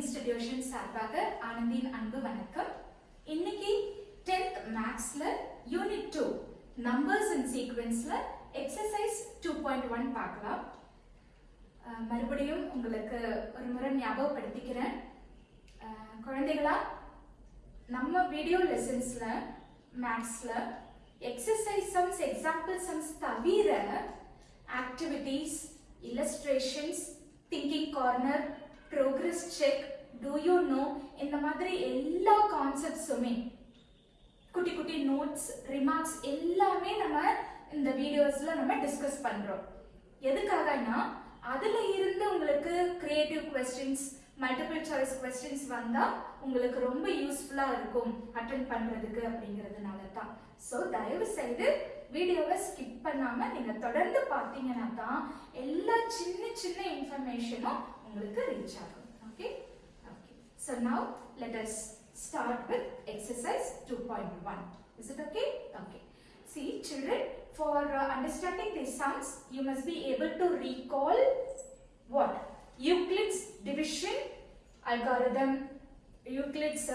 Institution சார்பாக ஆனந்தியின் அன்பு வணக்கம். இன்னைக்கு 10th மேக்ஸ்ல யூனிட் 2 நம்பர்ஸ் இன் சீக்வென்ஸ்ல எக்ஸசைஸ் 2.1 பார்க்கலாம். மறுபடியும் உங்களுக்கு ஒரு முறை ஞாபகப்படுத்திக்கிறேன். குழந்தைகளா, நம்ம வீடியோ லெசன்ஸ்ல மேக்ஸ்ல எக்ஸசைஸ் சம்ஸ், எக்ஸாம்பிள் சம்ஸ் தவிர activities, illustrations, thinking corner, progress check, do you know, இந்த மாதிரி எல்லா கான்செப்ட்ஸுமே, குட்டி குட்டி நோட்ஸ், ரிமார்க்ஸ் எல்லாமே நம்ம இந்த வீடியோஸ்ல நம்ம டிஸ்கஸ் பண்றோம். எதுக்காகனா அதுல இருந்து உங்களுக்கு creative questions, multiple choice questions வந்தா உங்களுக்கு ரொம்ப யூஸ்ஃபுல்லா இருக்கும் அட்டெண்ட் பண்றதுக்கு அப்படிங்கிறதுனால தான். ஸோ தயவு செய்து வீடியோவை ஸ்கிப் பண்ணாம நீங்க தொடர்ந்து பார்த்தீங்கன்னா தான் எல்லா சின்ன சின்ன இன்ஃபர்மேஷனும் உங்களுக்கு ரீச் ஆகும். Okay okay. So now let us start with exercise 2.1. Is it okay? Okay. See children, for understanding these sums, you must be able to recall what? Euclid's division algorithm, Euclid's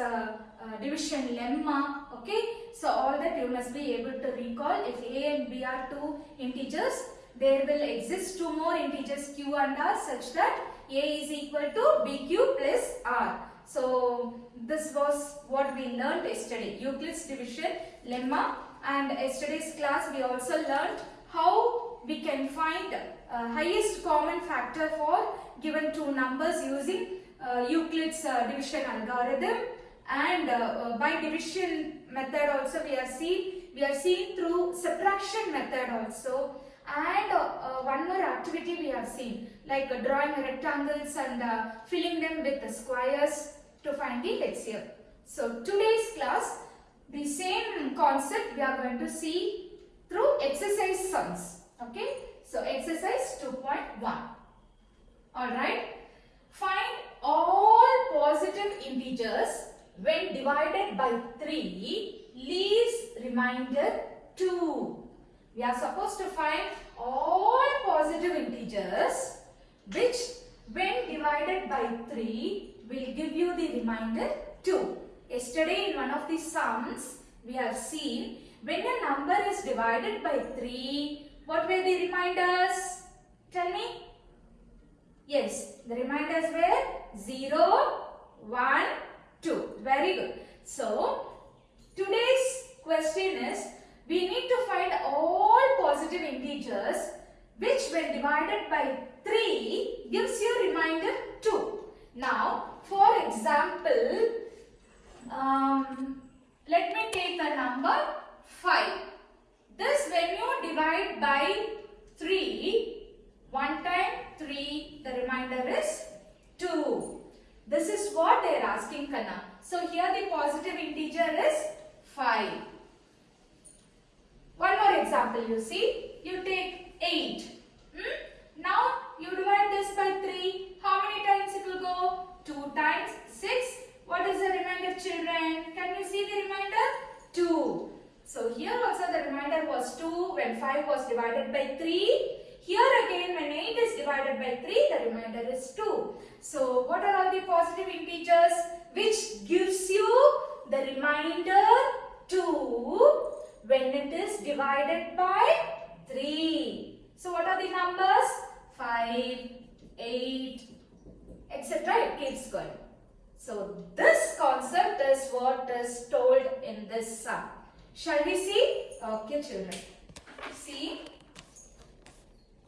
division lemma. Okay. So all that you must be able to recall. If a and b are two integers, there will exist two more integers q and r such that a is equal to bq plus r. So this was what we learned yesterday, Euclid's division lemma, and yesterday's class we also learned how we can find highest common factor for given two numbers using Euclid's division algorithm, and by division method also we are seeing through subtraction method also, and one more activity we have seen, like drawing rectangles and filling them with the squares to find the HCF. So today's class, the same concept we are going to see through exercise sums. Okay, so exercise 2.1. All right, find all positive integers when divided by 3 leaves remainder 2. We are supposed to find all positive integers which when divided by 3 will give you the remainder 2. Yesterday in one of the sums we have seen when a number is divided by 3, what were the reminders? Tell me. Yes, the reminders were 0, 1, 2. Very good. So today's question is, we need to find all positive integers which when divided by 3 gives you remainder 2. Now, for example, let me take the number 5. This when you divide by 3, 1 time 3, the remainder is 2. This is what they are asking, Kanna. So here the positive integer is 5. One more example you see. You take 8. Now you divide this by 3. How many times it will go? 2 times 6. What is the remainder, children? Can you see the remainder? 2. So here also the remainder was 2 when 5 was divided by 3. Here again when 8 is divided by 3, the remainder is 2. So what are all the positive integers which gives you the remainder 2 when it is divided by 3? So what are the numbers? 5, 8, etc. It keeps going. So this concept is what is told in this sum. Shall we see? Okay, children. See,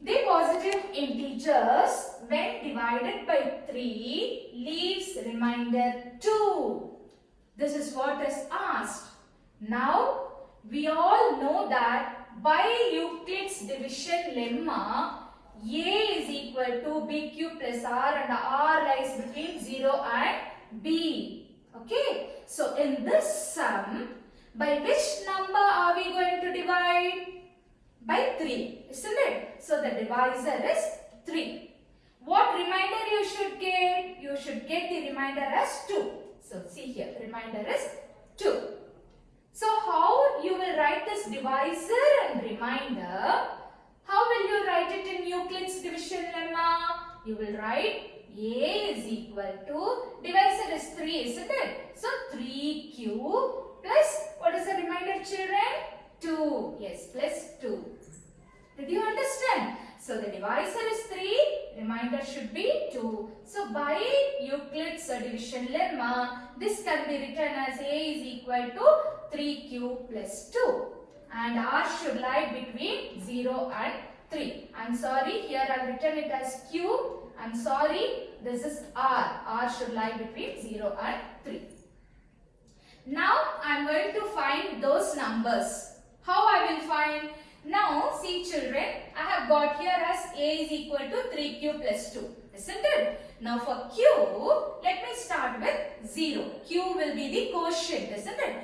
the positive integers when divided by 3 leaves remainder 2. This is what is asked. Now we all know that by Euclid's division lemma, a is equal to bq plus r and r lies between 0 and b. Okay, so in this sum, by which number are we going to divide? By 3, isn't it? So the divisor is 3. What remainder you should get? You should get the remainder as 2. So see here, remainder is 2. So how you will write this divisor and remainder? How will you write it in Euclid's division lemma? You will write A is equal to, divisor is 3, isn't it? So 3Q plus, what is the remainder, children? 2. Yes, plus 2. Did you understand? So the divisor is 3, remainder should be 2. So by Euclid's division lemma, this can be written as A is equal to 3Q plus 2. And R should lie between 0 and 3. I'm sorry, here I've written it as Q. I'm sorry, this is R. R should lie between 0 and 3. Now I'm going to find those numbers. How I will find? Now see children, I have got here as A is equal to 3Q plus 2. Isn't it? Now for Q, let me start with 0. Q will be the quotient, isn't it?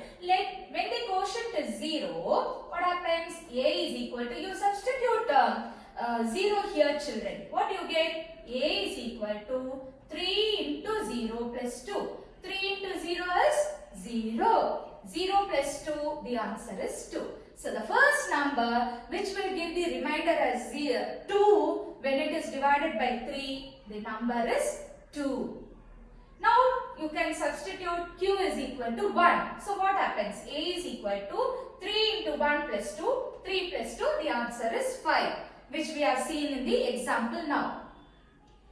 When the quotient is 0, what happens? A is equal to, you substitute 0 here children. What do you get? A is equal to 3 into 0 plus 2. 3 into 0 is 0. 0 plus 2, the answer is 2. So the first number which will give the remainder as 2 when it is divided by 3, the number is 2. Now you can substitute Q is equal to 1. So what happens? A is equal to 3 into 1 plus 2. 3 plus 2, the answer is 5, which we have seen in the example now.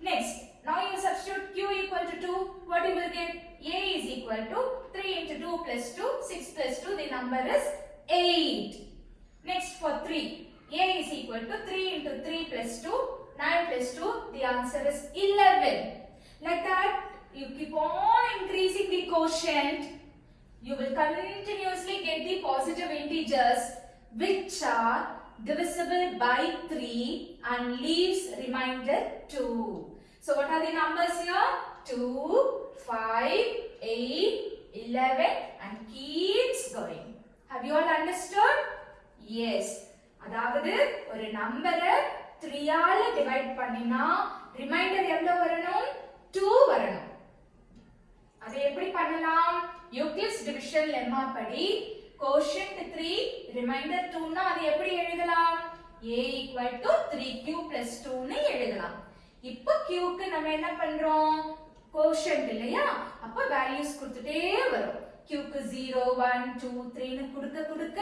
Next, now you substitute Q equal to 2. What you will get? A is equal to 3 into 2 plus 2. 6 plus 2, the number is 8. Next for 3. A is equal to 3 into 3 plus 2. 9 plus 2, the answer is 11. Like that, you keep on increasing the quotient. You will continuously get the positive integers which are divisible by 3 and leaves remainder 2. So what are the numbers here? 2, 5, 8, 11 and keeps going. Have you all understood? Yes. அதாவது ஒரு நம்பரை 3 ஆல divide பண்ணினா reminder எவ்வளவு வரணும்? 2 வரணும். அதை எப்படி பண்ணலாம்? யூக்ளிட்ஸ் டிவிஷன் லெம்மா படி கோஷன்ட் 3 ரிமைண்டர் 2 னா அதை எப்படி எழுதலாம்? A equal to 3Q plus 2 னு எழுதலாம். இப்போ Q க்கு நம்ம என்ன பண்றோம்? கோஷன்ட் இல்லையா? அப்ப வேல்யூஸ் கொடுத்துட்டே வரும். Q க்கு 0 1 2 3 னு கொடுக்க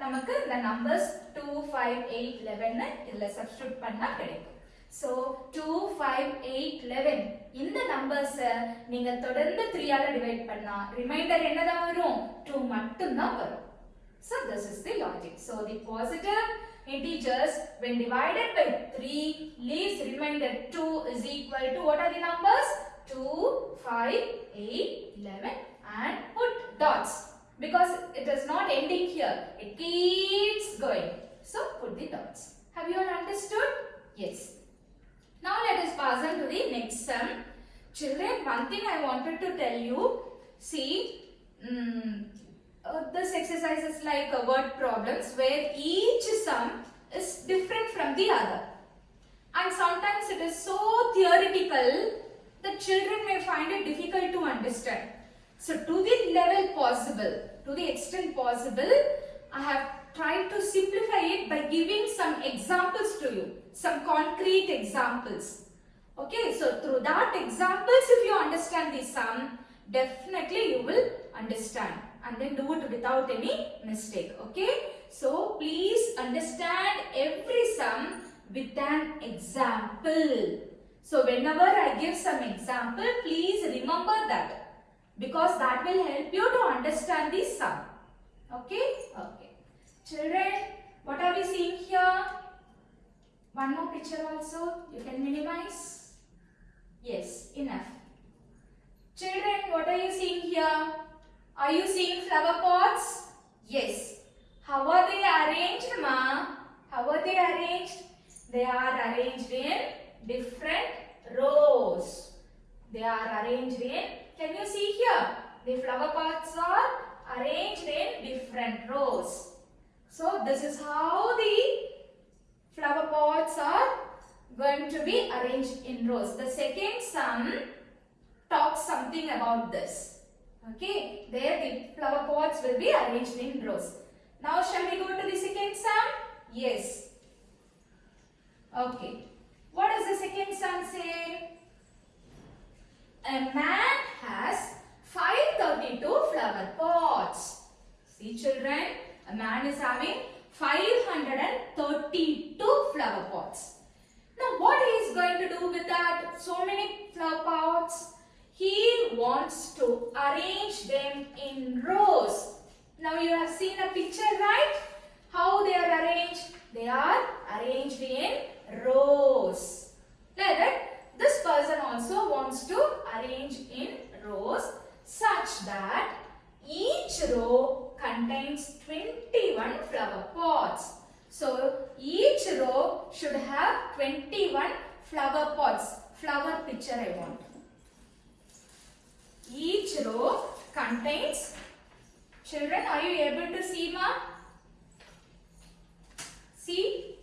நமக்கு இந்த நம்பர்ஸ் 2 5 8 11 னு இதுல சப்ஸ்டிட்யூட் பண்ணா கிடைக்கும். So 2 5 8 11 இந்த நம்பர்ஸ் நீங்க தொடர்ந்து 3 ஆல டிவைட் பண்ணா ரிமைண்டர் என்னதான் வரும்? 2 மட்டும் தான் வரும். So this is the logic. So the positive integers when divided by 3 leaves remainder 2 is equal to, what are the numbers? 2 5 8 11 and put dots because it is not ending here, it keeps going, so put the dots. Have you all understood? Yes. Now let us pass on to the next sum. Children, one thing I wanted to tell you, see, this exercise is like word problems where each sum is different from the other, and sometimes it is so theoretical that children may find it difficult to understand. So to the level possible, to the extent possible, I have tried to simplify it by giving some examples to you, some concrete examples. Okay, so through that examples, if you understand the sum, definitely you will understand and then do it without any mistake. Okay, so please understand every sum with an example. So whenever I give some example, please remember that, because that will help you to understand the sum. Okay? Okay. Children, what are we seeing here? One more picture also. You can minimize. Yes, enough. Children, what are you seeing here? Are you seeing flower pots? Yes. How are they arranged, ma? How are they arranged? They are arranged in different rows. They are arranged in, can you see here? The flower pots are arranged in different rows. So this is how the flower pots are going to be arranged in rows. The second sum talks something about this. Okay, there the flower pots will be arranged in rows. Now shall we go to the second sum? Yes. Okay. What does the second sum say? a man has 532 flower pots. See children, a man is having 532 flower pots. Now what he is going to do with that so many flower pots? He wants to arrange them in rows. Now you have seen a picture, right? How they are arranged? They are arranged in rows. Like that, this person also wants to arrange in rows such that each row contains 21 flower pots. So each row should have 21 flower pots. Flower picture I want. Each row contains, children, are you able to see, ma? See?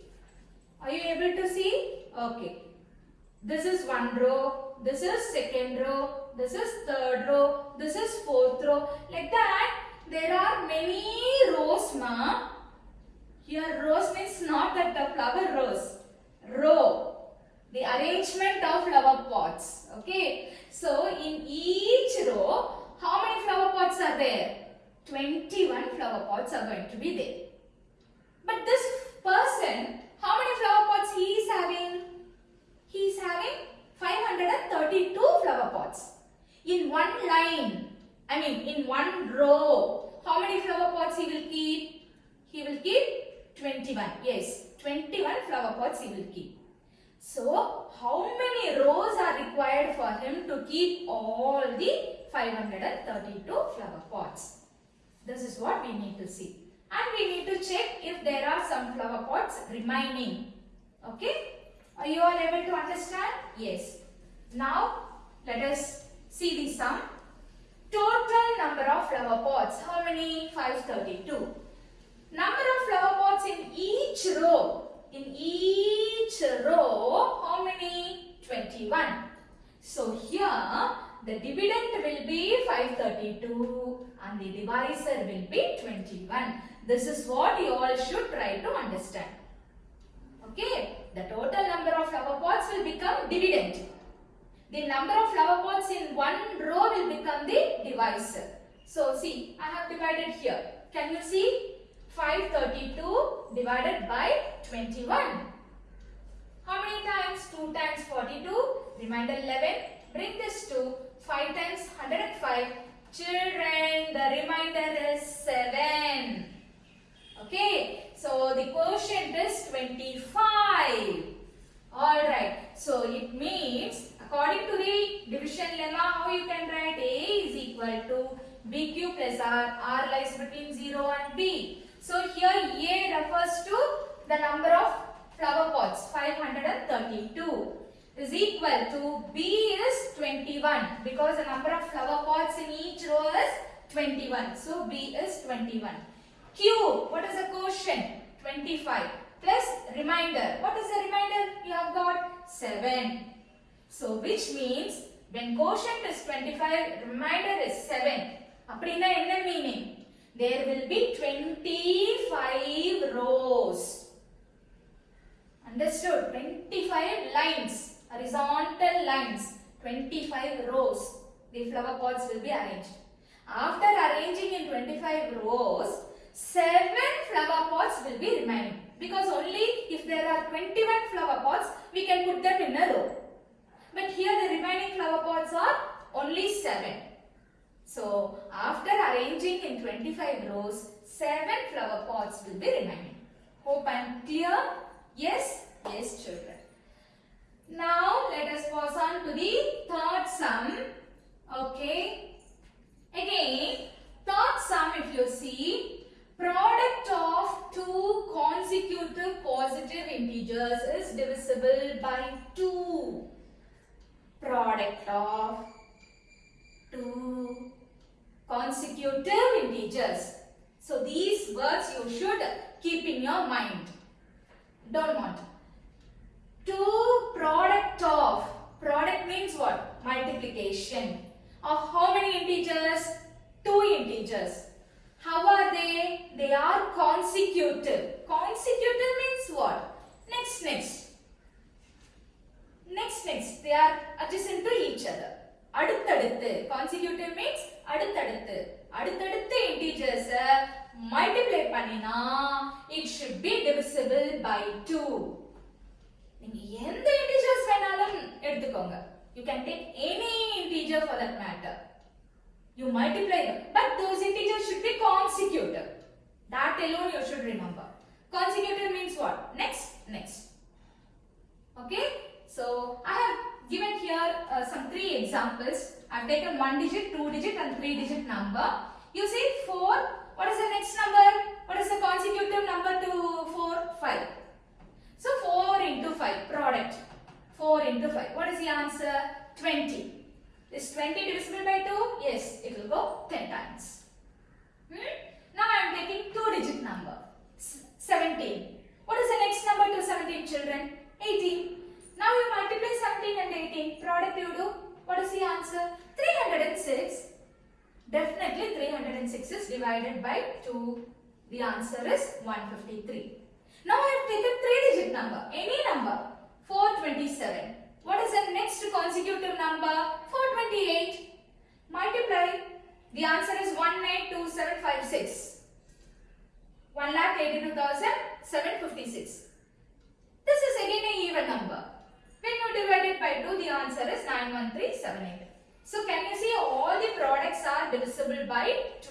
Are you able to see? Okay. This is one row, this is second row, this is third row, this is fourth row. Like that, there are many rows, ma. Here rows means not that the flower rows. Row. The arrangement of flower pots. Okay. So in each row, how many flower pots are there? 21 flower pots are going to be there. But this person, how many flower pots he is having? He is having 532 flower pots. In one line, in one row, how many flower pots he will keep? He will keep 21. Yes, 21 flower pots he will keep. So, how many rows are required for him to keep all the 532 flower pots? This is what we need to see. And we need to check if there are some flower pots remaining. Okay? Are you all able to understand? Yes. Now, let us see the sum. Total number of flower pots. How many? 532. Number of flower pots in each row. In each row, how many? 21. So here, the dividend will be 532 and the divisor will be 21. This is what you all should try to understand. Okay, the total number of flower pots will become dividend. The number of flower pots in one row will become the divisor. So see, I have divided here. Can you see? 532 divided by 21. How many times? 2 times 42, remainder 11. Bring this to 5 times 105. Children, the remainder is 7. Okay, so the quotient is 25. Alright, so it means according to the division lemma, how you can write? A is equal to BQ plus R. R lies between 0 and B. So here A refers to the number of flower pots, 532, is equal to B is 21 because the number of flower pots in each row is 21. So B is 21. Q, what is the quotient? 25 plus remainder. What is the remainder? You have got 7. So which means when quotient is 25, remainder is 7. Appadina enna meaning? There will be 25 rows. Understood? 25 lines, horizontal lines, 25 rows. The flower pots will be arranged. After arranging in 25 rows, 7 flower pots will be remaining. Because only if there are 21 flower pots, we can put them in a row. But here the remaining flower pots are only 7. So, after arranging in 25 rows, 7 flower pots will be remaining. Hope I am clear? Yes? Yes, children. Now, let us pass on to the third sum. Okay. Again, third sum, if you see, product of two consecutive positive integers is divisible by 2. Product of two consecutive integers. So these words you should keep in your mind. Don't want. Two product of. Product means what? Multiplication. Of how many integers? 2 integers. How are they? They are consecutive. Consecutive means what? Next. They are adjacent to each other. அடுத்தடுத்து. Consecutive means அடுத்தடுத்து. அடுத்தடுத்து integers multiply பண்ணினா it should be divisible by 2. நீங்க எந்த integers வேணாலும் எடுத்துக்கோங்க. You can take any integer for that matter. You multiply them, but those integers should be consecutive. That alone you should remember. Consecutive means what? Next. Okay? So I have given here some 3 examples. I have taken 1 digit, 2 digit and 3 digit number. You see 4. What is the next number? What is the consecutive number to 4? 5. So 4 into 5 product. 4 into 5. What is the answer? 20. Is 20 divisible by 2? Yes, it will go 10 times. Now I am taking 2 digit number. 17. What is the next number to 17, children? 18. Now you multiply 17 and 18. Product you do. What is the answer? 306. Definitely 306 is divided by 2. The answer is 153. Now I have taken 3 digit number. Any number. 427. What is the next consecutive number? 428. Multiply. The answer is 182756. 1,82,756. This is again an even number. When you divide it by 2, the answer is 91378. So can you see all the products are divisible by 2?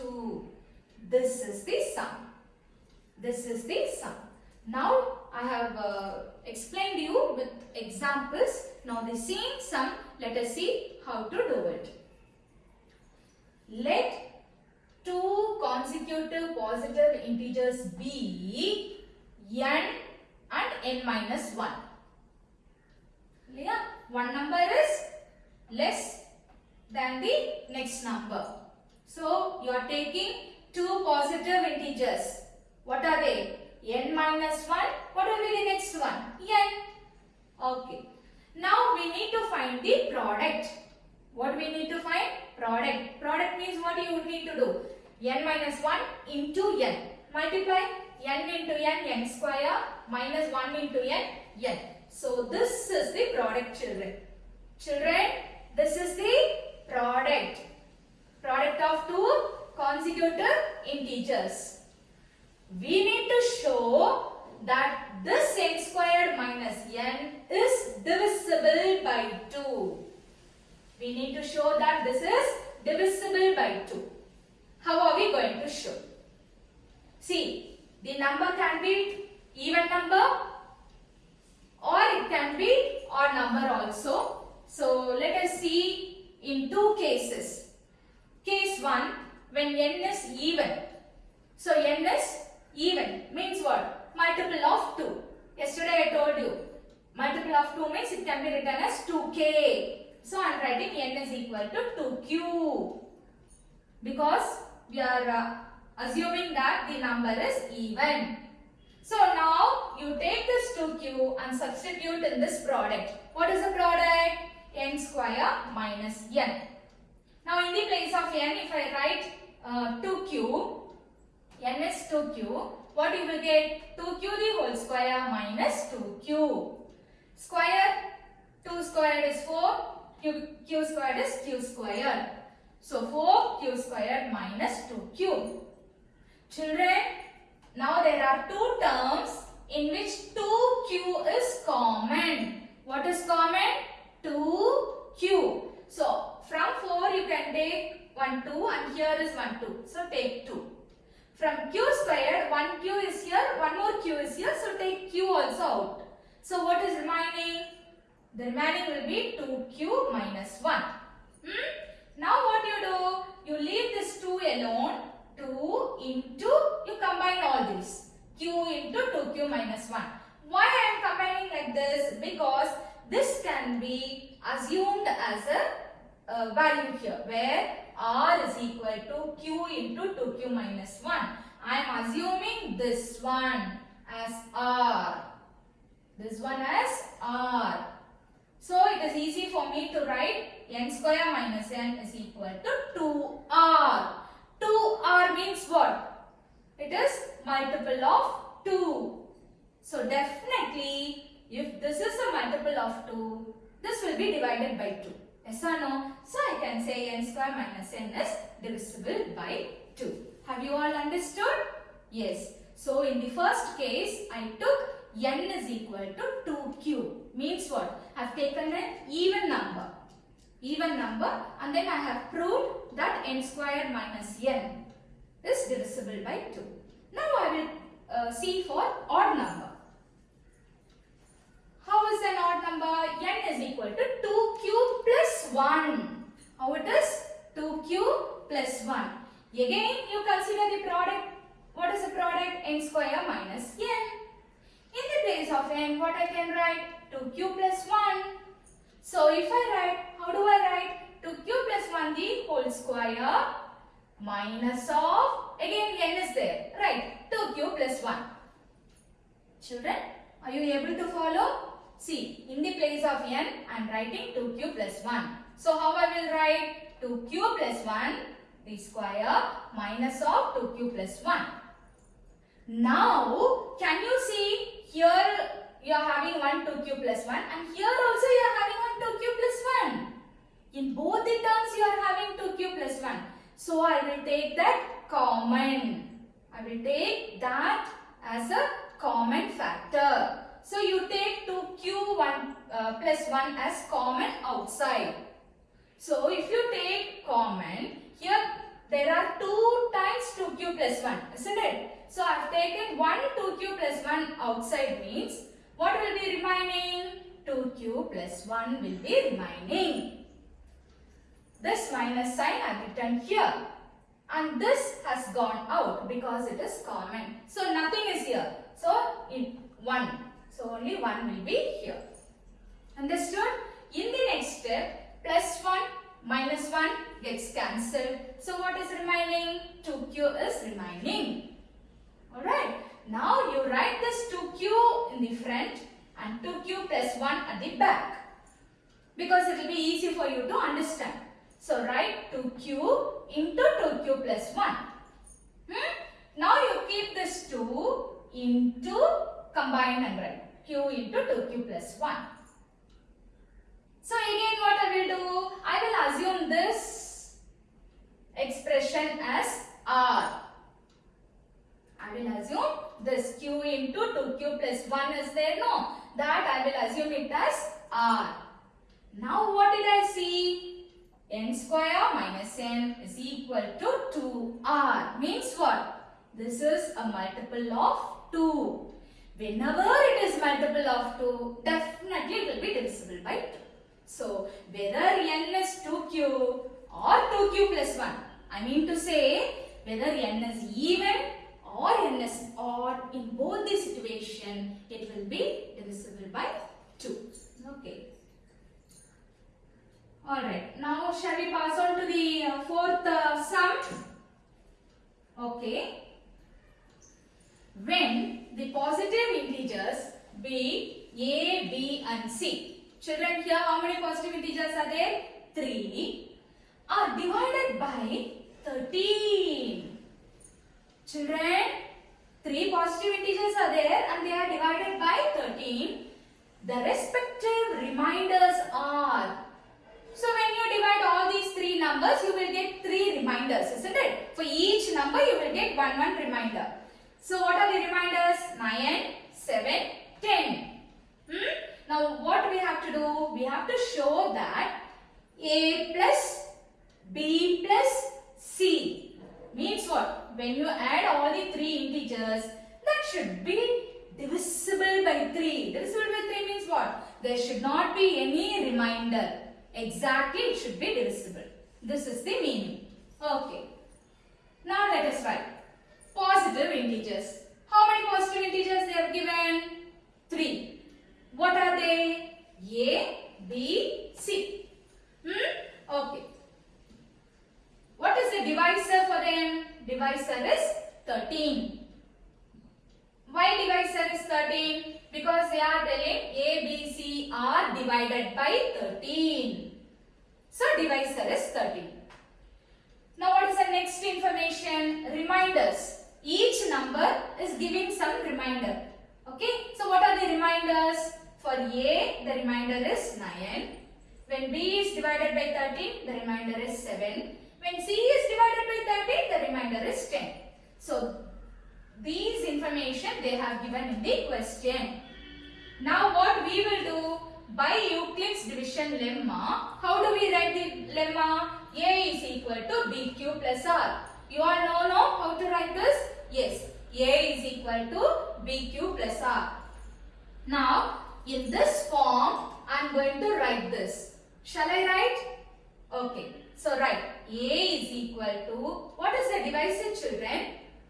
This is the sum. This is the sum. Now I have explained you with examples. Now the same sum, let us see how to do it. Let 2 consecutive positive integers be n and n minus 1. Yeah, one number is less than the next number. So you are taking 2 positive integers. What are they? N minus 1. What will be the next one? N. Okay. Now we need to find the product. What we need to find? Product. Product means what you need to do? N minus 1 into n. Multiply n into n, n square minus 1 into n, n. So this is the product, children. Children, this is the product. Product of 2 consecutive integers. We need to show that this n squared minus n is divisible by 2. We need to show that this is divisible by 2. How are we going to show? See, the number can be even number or it can be odd number also. So let us see in 2 cases. Case 1, when n is even. So n is even means what? Multiple of 2. Yesterday I told you. Multiple of 2 means it can be written as 2k. So I am writing n is equal to 2q. Because we are assuming that the number is even. So now you take this 2q and substitute in this product. What is the product? N square minus n. Now in the place of n, if I write 2q, n is 2q, what you will get? 2q the whole square minus 2q. Square, 2 squared is 4, q squared is q squared. So 4q squared minus 2q. Children, now there are 2 terms in which 2q is common. What is common? 2q. So from 4 you can take 1, 2 and here is 1, 2. So take 2. From q squared, 1q is here, 1 more q is here. So take q also out. So what is remaining? The remaining will be 2q minus 1. Now what you do? You leave this 2 alone. 2 into, you combine all these. Q into 2q minus 1. Why I am combining like this? Because this can be assumed as a value here. Where r is equal to q into 2q minus 1. I am assuming this one as r. This one as r. So it is easy for me to write n square minus n is equal to 2r. 2r means what? It is multiple of 2. So definitely if this is a multiple of 2, this will be divided by 2. Yes or no? So I say n square minus n is divisible by 2. Have you all understood? Yes. So in the first case, I took n is equal to 2 cube. Means what? I have taken an even number. And then I have proved that n square minus n is divisible by 2. Now I will see for odd number. How is an odd number? N is equal to 2 cube plus 1. How it is? 2 cube plus 1. Again you consider the product. What is the product? N square minus n. In the place of n, what I can write? 2 cube plus 1. So if I write, how do I write? 2 cube plus 1 the whole square minus of, again n is there, right? 2 cube plus 1. Children, are you able to follow? See, in the place of n, I am writing 2 cube plus 1. So how I will write? 2 cube plus 1 the square minus of 2 cube plus 1. Now, can you see here you are having 1 2 cube plus 1 and here also you are having 1 2 cube plus 1. In both the terms you are having 2 cube plus 1. So I will take that common. I will take that as a common factor. So you take 2q1 plus 1 as common outside. So if you take common, here there are 2 times 2q plus 1, isn't it? So I have taken 1 2q plus 1 outside means what will be remaining? 2q plus 1 will be remaining. This minus sign I have written here. And this has gone out because it is common. So nothing is here. So in 1. So only 1 will be here. Understood? In the next step, plus 1 minus 1 gets cancelled. So what is remaining? 2q is remaining. Alright. Now you write this 2q in the front and 2q plus 1 at the back. Because it will be easy for you to understand. So write 2q into 2q plus 1. Now you keep this 2 into combine and write q into 2q plus 1. So again what I will do? I will assume this expression as r. I will assume this q into 2q plus 1 is there. No, that I will assume it as r. Now what did I see? N square minus n is equal to 2r. Means what? This is a multiple of 2. Whenever it is multiple of 2, definitely it will be divisible by 2. So, whether n is 2q or 2q plus 1, I mean to say whether n is even or n is odd, in both the situation, it will be divisible by 2. Okay. Alright, now shall we pass on to the fourth sum? Okay. When the positive integers be a, b and c. Children, here how many positive integers are there? 3 are divided by 13. Children, 3 positive integers are there and they are divided by 13. The respective reminders are. So when you divide all these 3 numbers, you will get 3 reminders, isn't it? For each number, you will get one reminder. So what are the reminders? 9, 7, 10. Now what we have to do? We have to show that a plus b plus c means what? When you add all the 3 integers, that should be divisible by 3. Divisible by 3 means what? There should not be any remainder. Exactly, it should be divisible. This is the meaning. Okay. Now let us write positive integers. How many positive integers they have given? 3. What are they? A, B, C. Okay. What is the divisor for them? Divisor is 13. Why divisor is 13? Because they are telling A, B, C are divided by 13. So divisor is 13. Now what is the next information? Reminders. Each number is giving some reminder. Okay. So what are the reminders? For A, the reminder is 9. When B is divided by 13, the remainder is 7. When C is divided by 13, the remainder is 10. So, these information they have given in the question. Now, what we will do? By Euclid's division lemma, how do we write the lemma? A is equal to BQ plus R. You all know how to write this? Yes. A is equal to BQ plus R. Now, in this form, I am going to write this. Shall I write? Okay. So, write A is equal to, what is the divisor, children?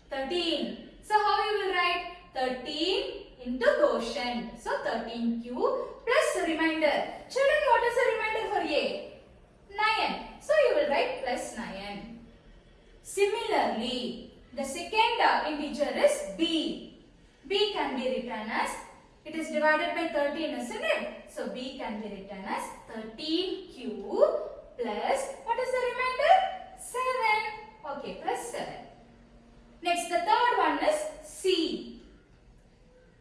13. So, how you will write? 13 into quotient. So, 13Q plus remainder. Children, what is the remainder for A? 9. So, you will write plus 9. Similarly, the second integer is B. B can be written as, it is divided by 13, isn't it? So, B can be written as 13Q plus, what is the remainder? 7. Okay, plus 7. Next, the third one is C.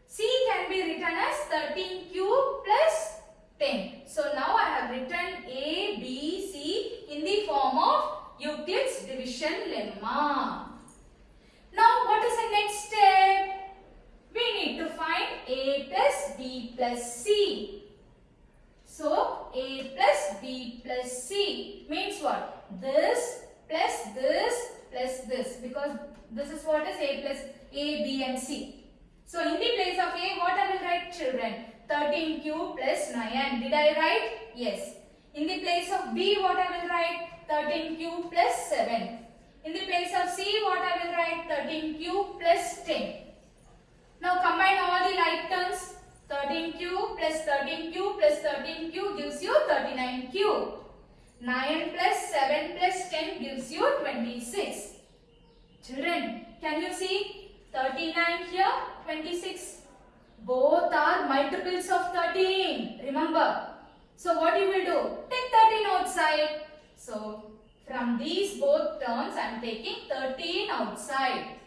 C can be written as 13Q plus 10. So, now I have written A, B, C in the form of Euclid's division lemma. Now, what is the next step? We need to find A plus B plus C. So, A plus B plus C means what? This plus this plus this, because this is what is A plus A, B and C. So, in the place of A, what I will write, children? 13Q plus 9. Did I write? Yes. In the place of B, what I will write? 13Q plus 7. In the place of C, what I will write? 13Q plus 10. Now, combine all the like terms. 13Q plus 13Q plus 13Q gives you 39Q. 9 plus 7 plus 10 gives you 26. Children, can you see? 39 here, 26. Both are multiples of 13. Remember. So, what you will do? Take 13 outside. So, from these both terms, I am taking 13 outside.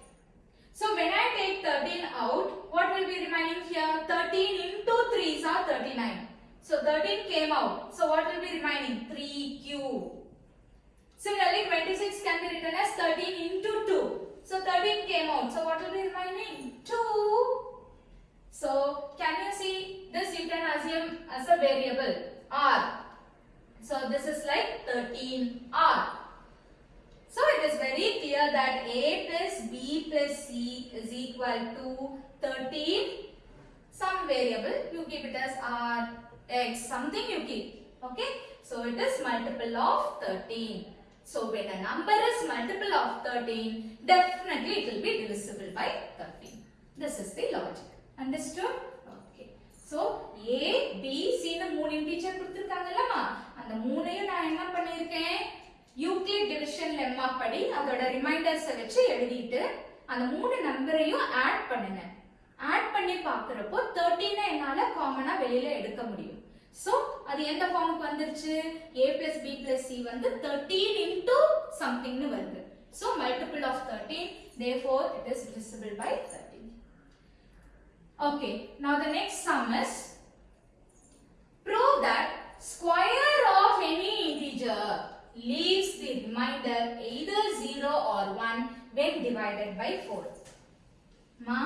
So, when I take 13 out, what will be remaining here? 13 into 3s are 39. So, 13 came out. So, what will be remaining? 3Q. Similarly, 26 can be written as 13 into 2. So, 13 came out. So, what will be remaining? 2. So, can you see this? You can assume as a variable R. So, this is like 13R. So, it is very clear that A plus B plus C is equal to 13. Some variable, you keep it as R, X, something you keep. Okay. So, it is multiple of 13. So, when a number is multiple of 13, definitely it will be divisible by 13. This is the logic. Understood? Okay. So, A, B, C னு மூணு integer கொடுத்திருக்காங்கல்லமா அந்த மூணையும் நான் என்ன பண்ணிருக்கேன் Euclid division lemma படி அதோட reminders வச்சு எழுதிட்டு அந்த மூணு நம்பரையும் ஆட் பண்ணினேன். ஆட் பண்ணி பார்க்கறப்போ 13 என்னால காமனா வெளியில எடுக்க முடியும். So, அது எந்த ஃபார்முக்கு வந்துருச்சு? A plus B plus C வந்து 13 into something னு வருது. So, multiple of 13, therefore it is divisible by 13. Okay, now the next sum is prove that square of any integer leaves the remainder either 0 or 1 when divided by 4. Ma,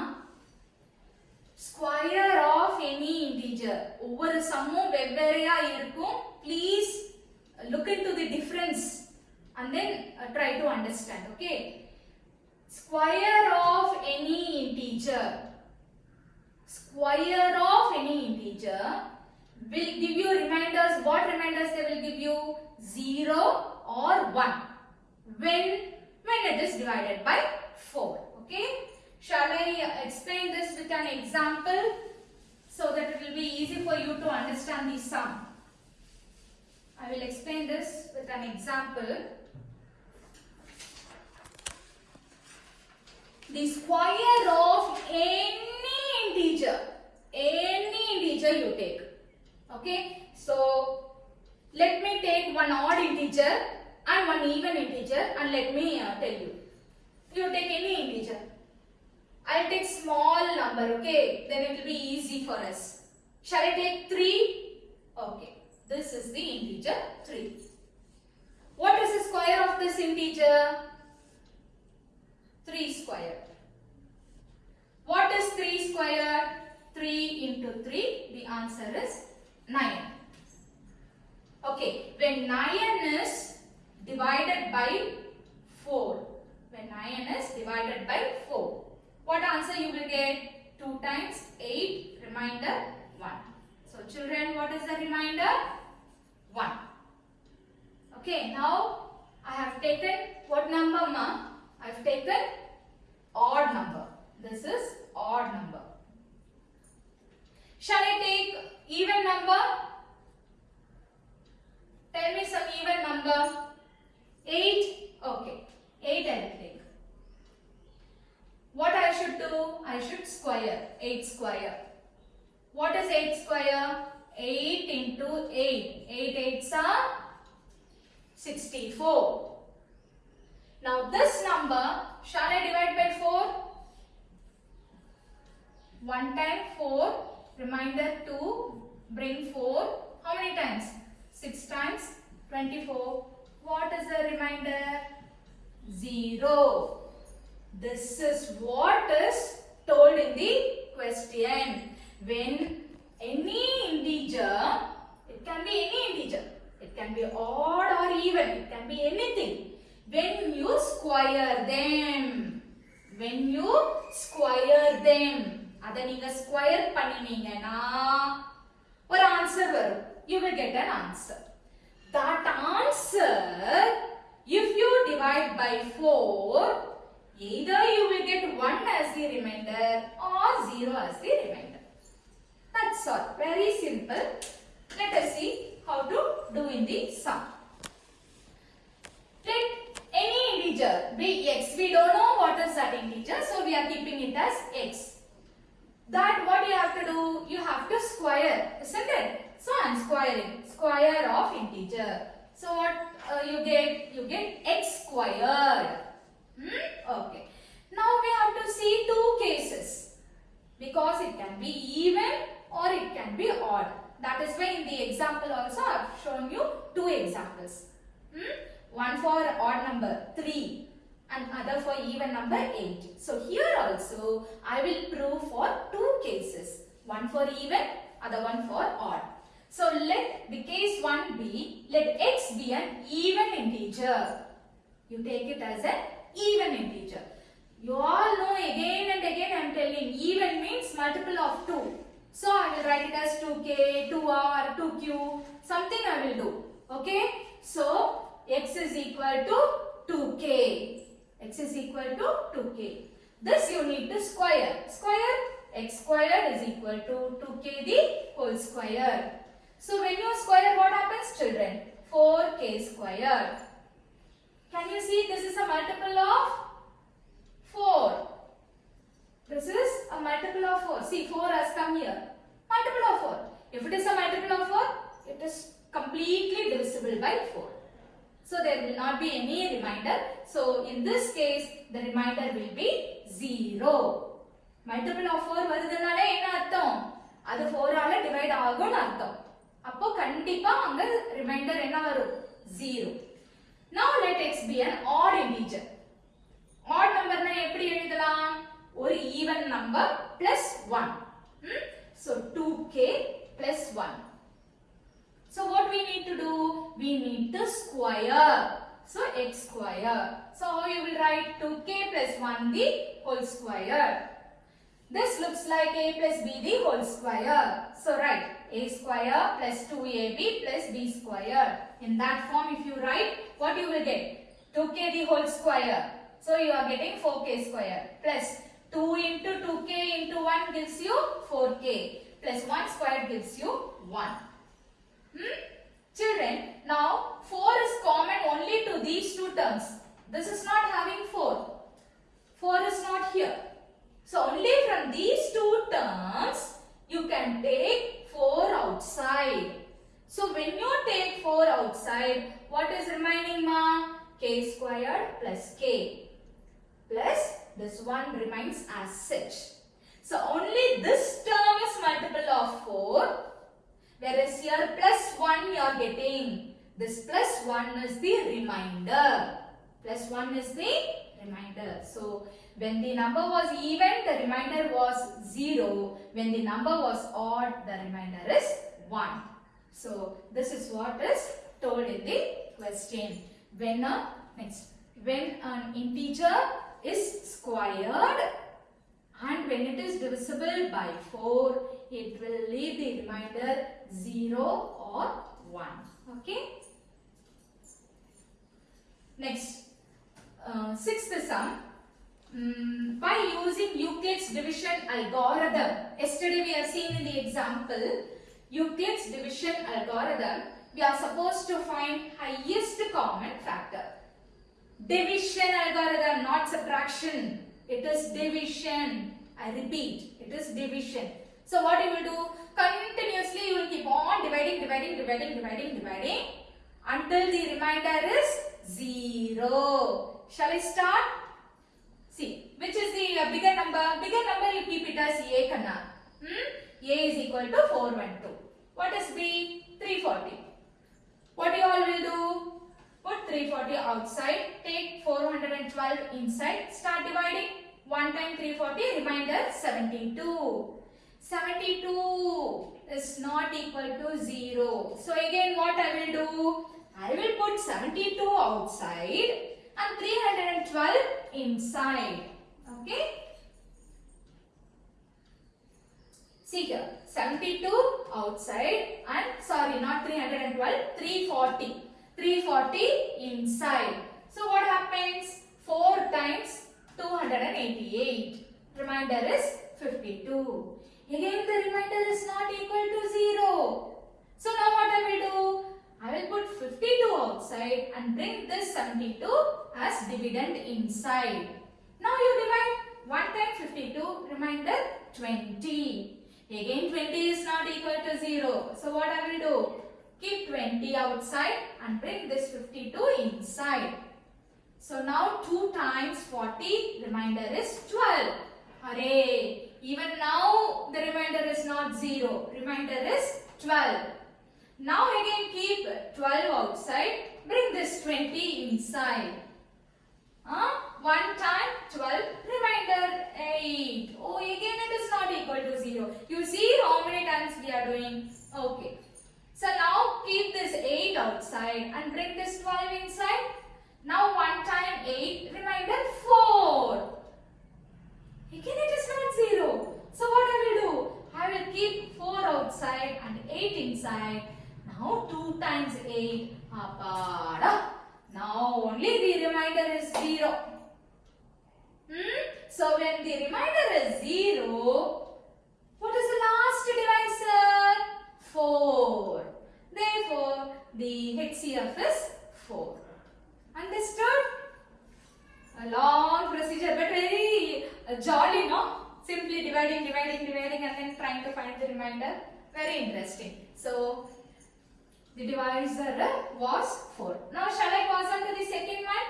square of any integer. ஒவ்வொரு சம்மும் வெவ்வேறையா இருக்கும். Please look into the difference and then try to understand. Okay. Square of any integer. Square of any integer will give you reminders. What reminders they will give you? 0 or 1 when it is divided by 4. Okay. Shall I explain this with an example so that it will be easy for you to understand the sum? I will explain this with an example. The square of any integer you take. Okay. So, let me take one odd integer and one even integer and let me tell you. You take any integer. I'll take small number, okay? Then it will be easy for us. Shall I take 3? Okay. This is the integer 3. What is the square of this integer? 3 square. What is 3 square? 3 into 3, the answer is 9. Okay, when 9 is divided by 4, when 9 is divided by 4, what answer you will get? 2 times 8, remainder 1. So children, what is the remainder? 1. Okay, now I have taken what number, ma? I have taken odd number. This is odd number. Shall I take even number? Tell me some even number. 8. Okay, 8 I will take. What I should do? I should square. 8 square. What is 8 square? 8 into 8. 8 8s are 64. Now this number, shall I divide by 4? 1 time 4, remainder 2, bring 4. How many times? 6 times 24. What is the remainder? 0. This is what is told in the question. When any integer, it can be any integer, it can be odd or even, it can be anything. When you square them, அதை நீங்க square பண்ணினீங்கன்னா ஒரு answer வரும். You will get an answer. That answer, if you divide by 4, either you will get 1 as the remainder or 0 as the remainder. That's all. Very simple. Let us see how to do in the sum. Let any integer be x. We don't know what is that integer, so we are keeping it as x. That what you have to do? You have to square, isn't it? So I am squaring. Square of integer. So what you get? You get x squared. Okay. Now we have to see two cases, because it can be even or it can be odd. That is why in the example also I have shown you two examples. One for odd number 3 and other for even number 8. So here also I will prove for two cases. One for even, other one for odd. So let the case 1 be, let x be an even integer. You take it as an even integer. You all know again and again I am telling even means multiple of 2. So I will write it as 2k, 2r, 2q, something I will do. Okay. So x is equal to 2k. X is equal to 2k. This you need to square. Square x squared is equal to 2k the whole square. So when you square, what happens, children? 4k squared. Can you see this is a multiple of 4? This is a multiple of 4. See, 4 has come here. Multiple of 4. If it is a multiple of 4, it is completely divisible by 4. So there will not be any remainder. So in this case, the remainder will be 0. Multiple of 4 வருதுனால என்ன அர்த்தம்? அது 4 ஆல divide ஆகும்னு அர்த்தம். அப்போ கண்டிப்பா அங்க reminder என்ன வரும்? 0. Now let x be an odd integer. Odd number னா எப்படி எழுதலாம்? ஒரு even number plus 1. So 2k plus 1. So what we need to do? We need to square. So x square. So how you will write 2k plus 1 the whole square. This looks like a plus b the whole square. So write a square plus 2ab plus b square. In that form if you write, what you will get? 2k the whole square. So you are getting 4k square plus 2 into 2k into 1 gives you 4k plus 1 square gives you 1. Children, now 4 is common only to these two terms. This is not having 4. 4 is not here. So only from these two terms you can take 4 outside. So when you take 4 outside, what is remaining, ma? K squared plus k plus this one remains as such. So only this term is multiple of 4. Whereas here plus 1 you are getting. This plus 1 is the remainder. Plus 1 is the remainder. So when the number was even, the remainder was 0. When the number was odd, the remainder is 1. So this is what is told in the question. When an integer is squared and when it is divisible by 4, it will leave the remainder 0 or 1. Okay. Next, sixth sum. By using Euclid's division algorithm, yesterday we have seen in the example, Euclid's division algorithm, we are supposed to find highest common factor. Division algorithm, not subtraction. It is division. I repeat, it is division. So what you will do? Continuously you will keep on dividing until the remainder is 0. Shall I start? See, which is the bigger number? Bigger number you keep it as A kanna. A is equal to 412. What is B? 340. What you all will do? Put 340 outside. Take 412 inside. Start dividing. 1 time 340. Remainder 72. 72 is not equal to 0. So again what I will do? I will put 72 outside and 312 inside. Okay. See here, 72 outside and sorry, not 312, 340. 340 inside. So what happens? 4 times 288. Remainder is 52. Again the remainder is not equal to 0. So now what I will do? I will put 52 outside and bring this 72 as dividend inside. Now you divide 1 time 52, remainder 20. Again 20 is not equal to 0. So what I will do? Keep 20 outside and bring this 52 inside. So now 2 times 40, remainder is 12. Hooray! Even now the remainder is not 0. Remainder is 12. Now again keep 12 outside. Bring this 20 inside. 1 time 12, remainder 8. Oh, again it is not equal to 0. You see how many times we are doing? Okay. So now keep this 8 outside and bring this 12 inside. Now 1 time 8, remainder 4. Again it is not 0. So what I will do? I will keep 4 outside and 8 inside. Now 2 times 8, apada. Now only the remainder is 0. So when the remainder is 0, what is the last divisor? 4. Therefore, the HCF is 4. Understood? A long procedure but very jolly, no? Simply dividing and then trying to find the remainder. Very interesting. So, the divisor was 4. Now, shall I pass on to the second one?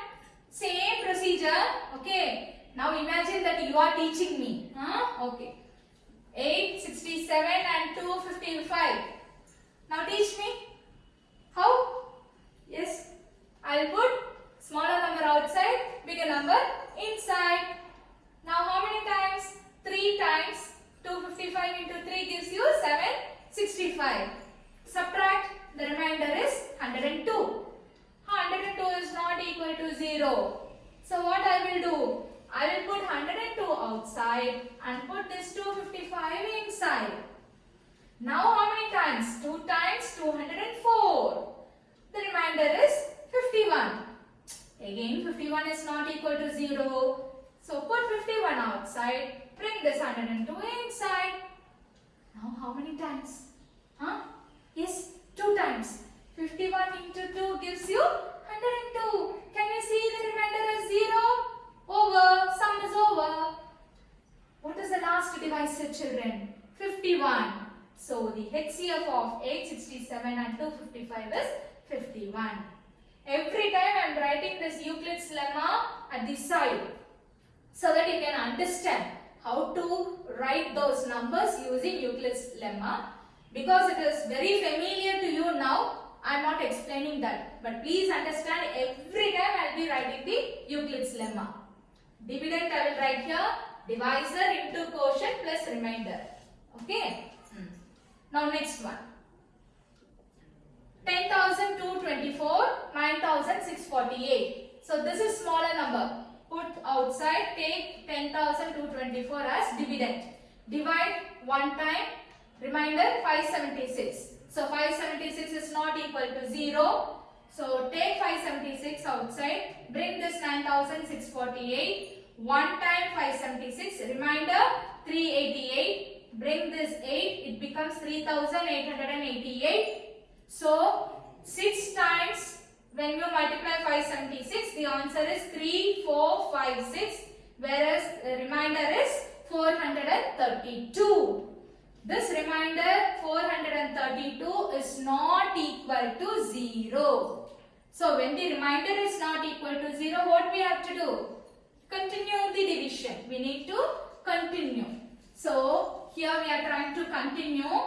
Same procedure. Okay. Now, imagine that you are teaching me. Okay. 867 and 255. Now, teach me. How? Yes. I will put smaller number outside, bigger number inside. Now, how many times? 3 times. 255 into 3 gives you 765. Subtract. The remainder is 102. 102 is not equal to 0. So what I will do? I will put 102 outside and put this 255 inside. Now how many times? 2 times 204. The remainder is 51. Again 51 is not equal to 0. So put 51 outside. Bring this 102 inside. Now how many times? Yes. 2 times. 51 into 2 gives you 102. Can you see the remainder is 0? Over. Sum is over. What is the last divisor, children? 51. So the HCF of 867 and 255 is 51. Every time I am writing this Euclid's lemma at the side so that you can understand how to write those numbers using Euclid's lemma. Because it is very familiar to you now, I am not explaining that. But please understand, every time I will be writing the Euclid's lemma. Dividend I will write here, divisor into quotient plus remainder. Okay. Now next one. 10,224, 9,648. So this is smaller number. Put outside, take 10,224 as dividend. Divide one time, remainder 576. So 576 is not equal to 0. So take 576 outside, bring this 9,648. One time 576, remainder 388. Bring this 8, it becomes 3,888. So 6 times, when you multiply 576, the answer is 3456, whereas the remainder is 432. This remainder 432 is not equal to 0. So when the remainder is not equal to 0, what we have to do? Continue the division. We need to continue. So here we are trying to continue.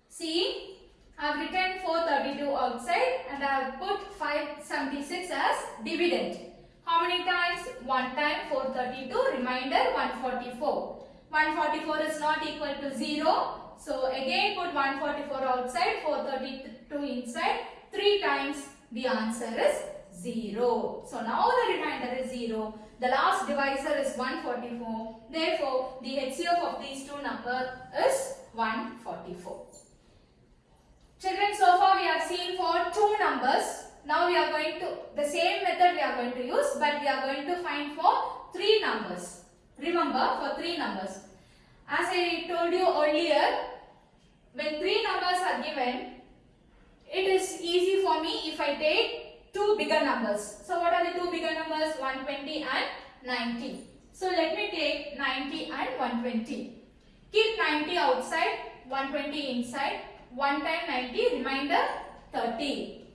See, I have written 432 outside and I have put 576 as dividend. How many times? One time 432, remainder 144. 144 is not equal to 0. So again put 144 outside, 432 inside. 3 times, the answer is 0. So now the remainder is 0. The last divisor is 144. Therefore, the HCF of these two numbers is 144. Children, so far we have seen for 2 numbers. Now we are going to, the same method we are going to use, but we are going to find for 3 numbers. Remember, for 3 numbers. As I told you earlier, when 3 numbers are given, it is easy for me if I take 2 bigger numbers. So what are the 2 bigger numbers? 120 and 90. So let me take 90 and 120. Keep 90 outside, 120 inside. 1 time 90, remainder 30.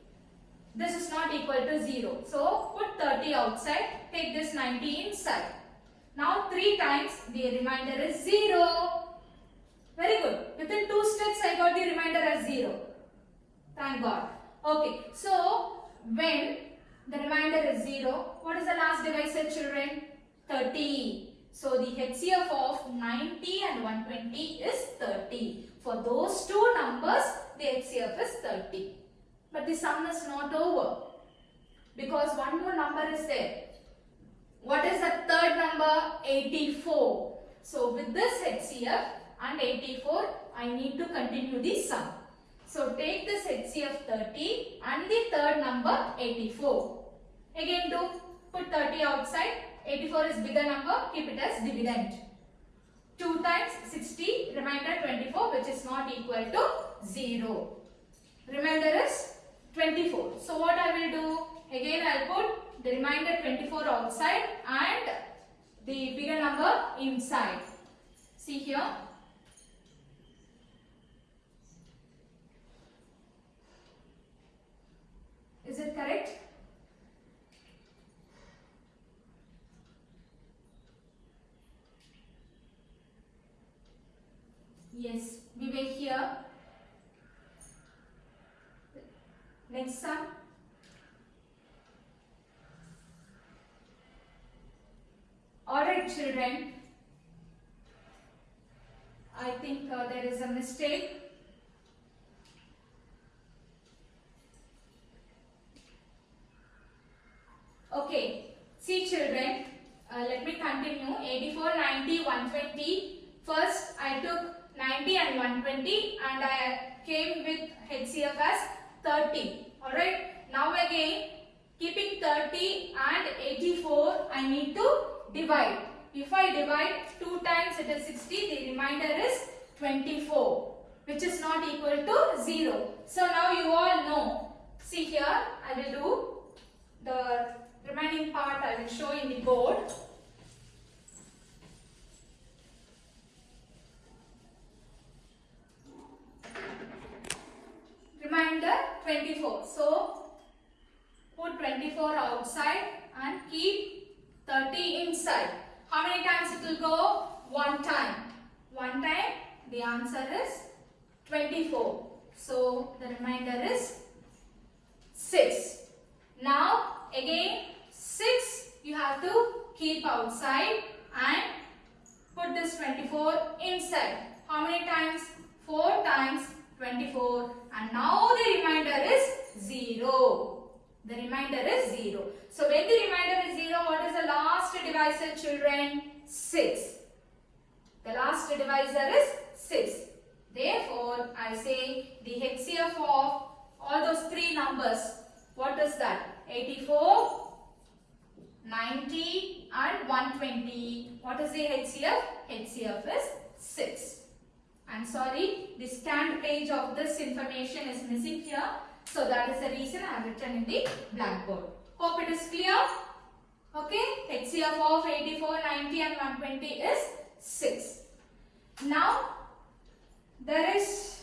This is not equal to 0. So put 30 outside, take this 90 inside. Now 3 times, the remainder is 0. Very good. Within 2 steps I got the remainder as 0. Thank God. Okay. So when the remainder is 0, what is the last divisor, children? 30. So the HCF of 90 and 120 is 30. For those 2 numbers, the HCF is 30. But the sum is not over, because one more number is there. What is the third number? 84. So with this HCF and 84, I need to continue the sum. So take this HCF 30 and the third number 84. Again do, put 30 outside. 84 is bigger number, keep it as dividend. 2 times 60, remainder 24, which is not equal to 0. Remainder is 24. So what I will do? Again I will put the remainder 24 outside and the bigger number inside. See here. Is it correct? Yes, we were here. Next sum. Alright children, I think there is a mistake. Okay, see children, let me continue. 84, 90, 120. First I took 90 and 120 and I came with HCF as 30. Alright, now again keeping 30 and 84, I need to divide. If I divide 2 times, it is 60, the remainder is 24, which is not equal to 0. So now you all know. See here, I will do the remaining part, I will show in the board. Remainder 24. So put 24 outside and keep 30 inside. How many times it will go? 1 time. 1 time, the answer is 24. So the remainder is 6. Now again 6 you have to keep outside and put this 24 inside. How many times? 4 times 24, and now the remainder is 0. The remainder is 0. So when the remainder is 0, what is the last divisor, children? 6. The last divisor is 6. Therefore, I say the HCF of all those three numbers. What is that? 84, 90 and 120. What is the HCF? HCF is 6. I'm sorry, the scanned page of this information is missing here. So that is the reason I have written in the blackboard. Hope it is clear. Okay, HCF of 84, 90 and 120 is 6. Now, there is,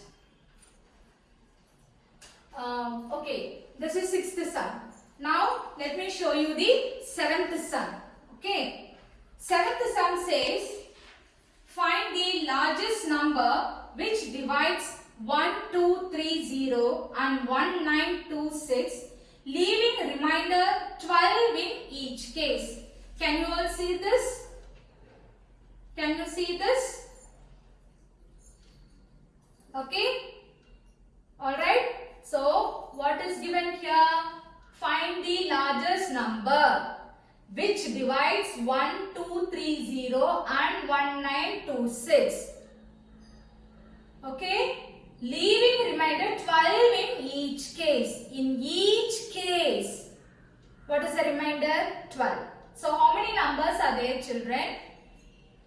okay, this is 6th sum. Now, let me show you the 7th sum. Okay, 7th sum says, find the largest number which divides 1230 and 1926, leaving remainder 12 in each case. Can you all see this? Can you see this? Okay. Alright. So, what is given here? Find the largest number which divides 1230 and 1926. Okay. Leaving remainder 12 in each case. In each case. What is the remainder? 12. So, how many numbers are there, children?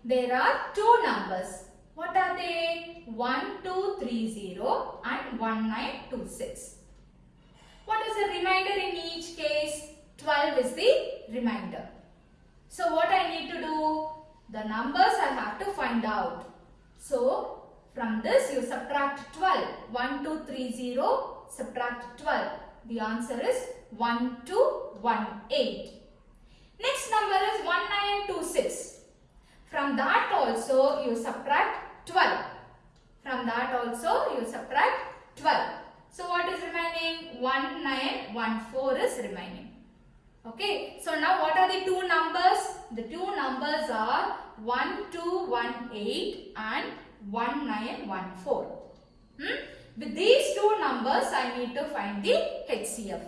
There are two numbers. What are they? 1230 and 1926. What is the remainder in each case? 12 is the remainder. So what I need to do? The numbers I have to find out. So from this you subtract 12. 1230 subtract 12. The answer is 1218. Next number is 1926. From that also you subtract 12. From that also you subtract 12. So what is remaining? 1914 is remaining. Okay. So now what are the two numbers? The two numbers are 1218 and 1914. With these two numbers I need to find the HCF.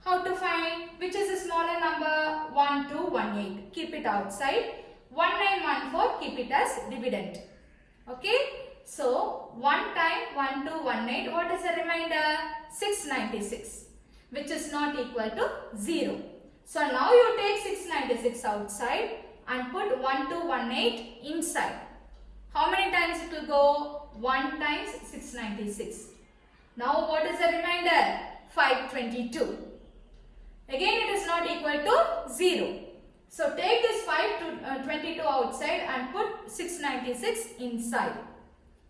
How to find? Which is a smaller number? 1218. Keep it outside. 1914, keep it as dividend. Okay. So 1 time 1218. What is the remainder? 696. Which is not equal to 0. So now you take 696 outside and put 1218 inside. How many times it will go? 1 times 696. Now what is the remainder? 522. Again it is not equal to 0. So take this 522 outside and put 696 inside.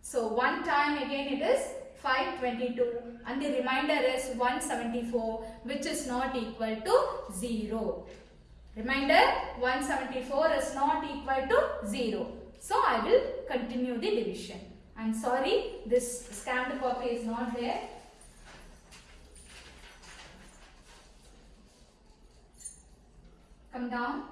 So 1 time again it is 522 and the remainder is 174, which is not equal to 0. Remainder 174 is not equal to 0. So I will continue the division. I am sorry, this scanned copy is not there. Come down.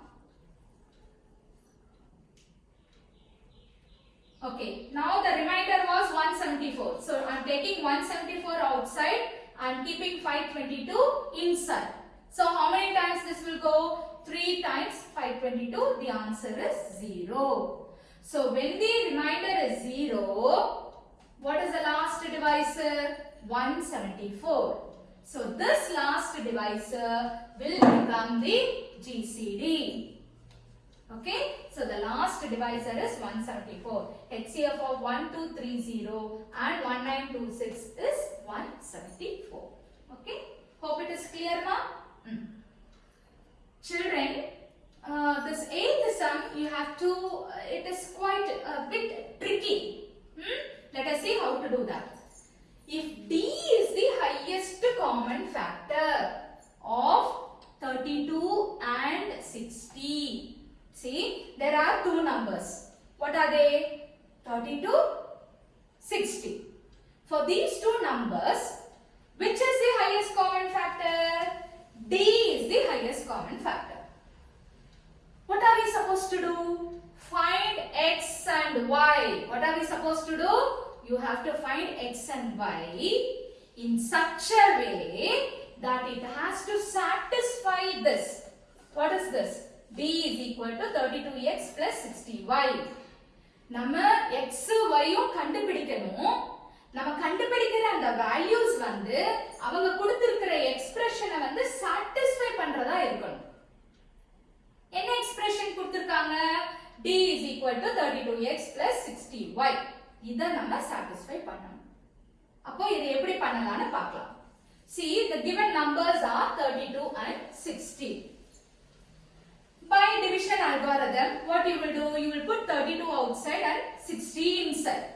Okay, now the remainder was 174. So I am taking 174 outside and keeping 522 inside. So how many times this will go? 3 times 522. The answer is 0. So when the remainder is 0, what is the last divisor? 174. So this last divisor will become the GCD. Okay, so the last divisor is 174. HCF of 1230 and 1926 is 174. Okay, hope it is clear now. Children, this 8th sum you have to, it is quite a bit tricky. Let us see how to do that. If D is the highest common factor of 32 and 60. See, there are two numbers. What are they? 32, 60. common factor. What are we supposed to do? Find x and y. What are we supposed to do? You have to find x and y in such a way that it has to satisfy this. What is this? D is equal to 32x plus 60y. நம்ம x yயும் கண்டுபிடிக்கணும். நம்ம கண்டுபிடிக்கிற அந்த values வந்து அவங்க கொடுத்திருக்கிற எக்ஸ்பிரஷனை வந்து satisfy பண்றதா இருக்கணும். என்ன எக்ஸ்பிரஷன் கொடுத்திருக்காங்க? D is equal to 32x plus 60y. இத நம்ம satisfy பண்ணணும். அப்போ இது எப்படி பண்ணலாம்னு பார்க்கலாம். See, the given numbers are 32 and 60. By division algorithm, what you will do? You will put 32 outside and 60 inside.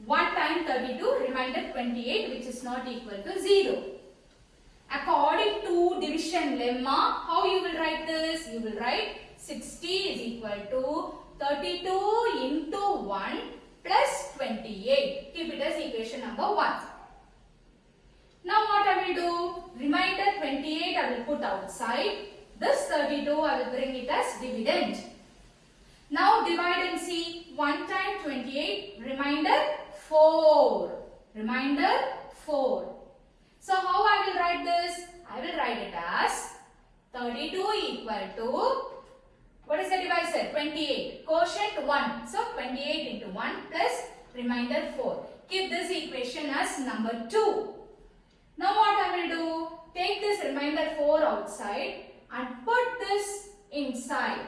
1 time 32, remainder 28, which is not equal to 0. According to division lemma, how you will write this? You will write 60 is equal to 32 into 1 plus 28. Keep it as equation number 1. Now what I will do? Remainder 28 I will put outside. This 32 I will bring it as dividend. Now divide and see. 1 time 28, remainder 4. Remainder 4. So how I will write this? I will write it as 32 equal to, what is the divisor? 28. Quotient 1. So 28 into 1 plus remainder 4. Keep this equation as number 2. Now what I will do? Take this remainder 4 outside and put this inside.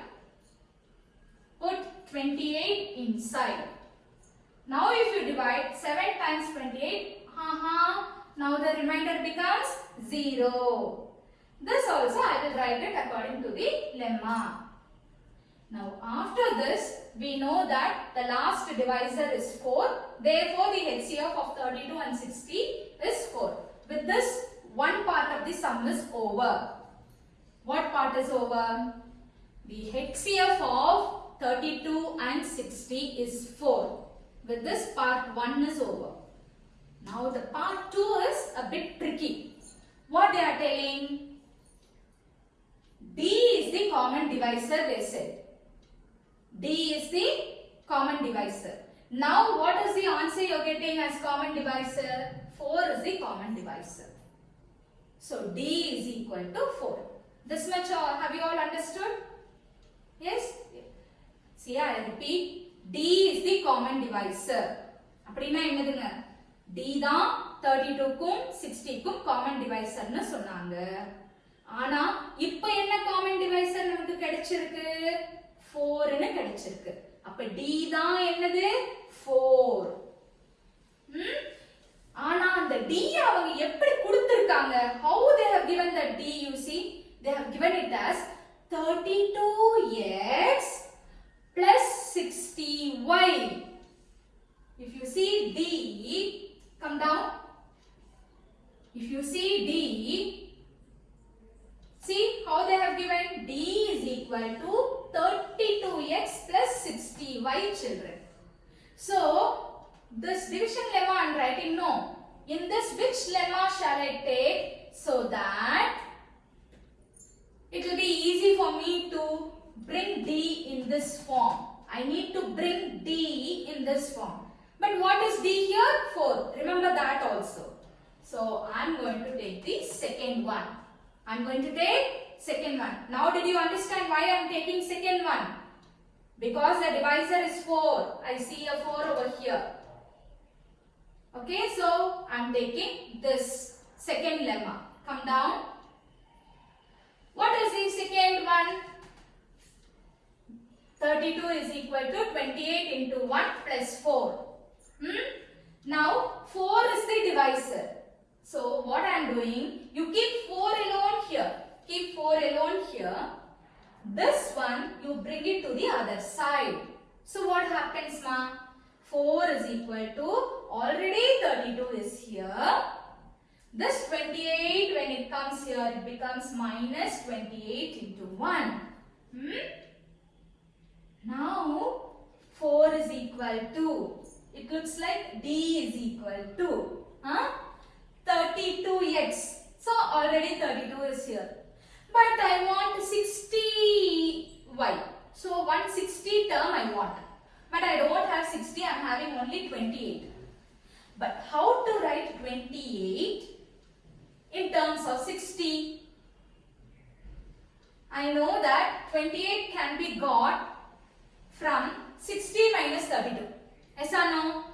Put 28 inside. Now if you divide 7 times 28, now the remainder becomes 0. This also I will write it according to the lemma. Now after this, we know that the last divisor is 4. Therefore the HCF of 32 and 60 is 4. With this, one part of the sum is over. What part is over? The HCF of 32 and 60 is 4. With this, part 1 is over. Now the part 2 is a bit tricky. What they are telling? D is the common divisor, they said. D is the common divisor. Now what is the answer you are getting as common divisor? 4 is the common divisor. So D is equal to 4. This much have you all understood? Yes? See, I repeat. D is the common divisor. அப்படினா என்னதுங்க? D தான் 32 க்கும் 60 க்கும் common divisor னு சொன்னாங்க. ஆனா இப்போ என்ன common divisor நமக்கு கிடைச்சிருக்கு? 4 னு கிடைச்சிருக்கு. அப்ப D தான் என்னது? 4. ஆனா அந்த D அவங்க எப்படி கொடுத்திருக்காங்க? How they have given the D, you see? They have given it as 32x plus 60y. If you see D, come down. If you see D, see how they have given? D is equal to 32x plus 60y, children. So, this division lemma I am writing no. In this, which lemma shall I take so that it will be easy for me to bring D in this form? I need to bring D in this form. But what is D here? 4. Remember that also. So, I am going to take the second one. I am going to take second one. Now, did you understand why I am taking second one? Because the divisor is 4. I see a 4 over here. Okay, so I am taking this second lemma. Come down. What is the second one? 32 is equal to 28 into 1 plus 4. Now 4 is the divisor. So what I am doing, you keep 4 alone here. Keep 4 alone here. This one you bring it to the other side. So what happens, ma? 4 is equal to, already 32 is here. This 28 when it comes here, it becomes minus 28 into 1. Now 4 is equal to, it looks like D is equal to 32x. So already 32 is here. but I want 60y. So 160 term I want, but I don't have 60, I am having only 28. But how to write 28 in terms of 60? I know that 28 can be got from 60 minus 32. Yes or no?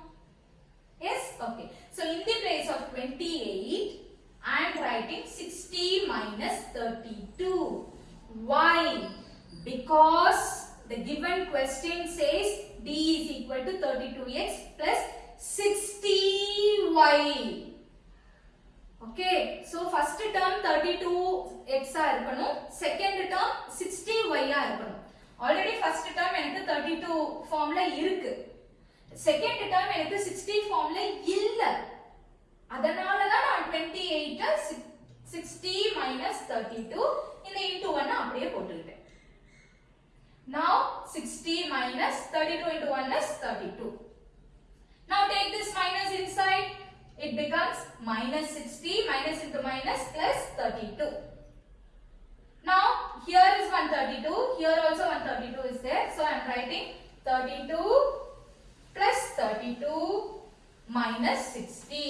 Yes? Okay. So in the place of 28, I am writing 60 minus 32. Why? Because the given question says D is equal to 32x plus 60y. Okay. So first term 32x second term 60y. Already first term எனக்கு 32 formula இருக்கு. Second term எனக்கு 60 formula இல்ல. அதனால தான் நான் 28 60 minus 32 இந்த into 1 அப்படியே போட்டுட்டேன். Now 60 minus 32 into 1 is 32. Now take this minus inside. It becomes minus 60 minus into minus plus 32. Now here is 132. Here also 132 is there. So I am writing 32 plus 32 minus 60.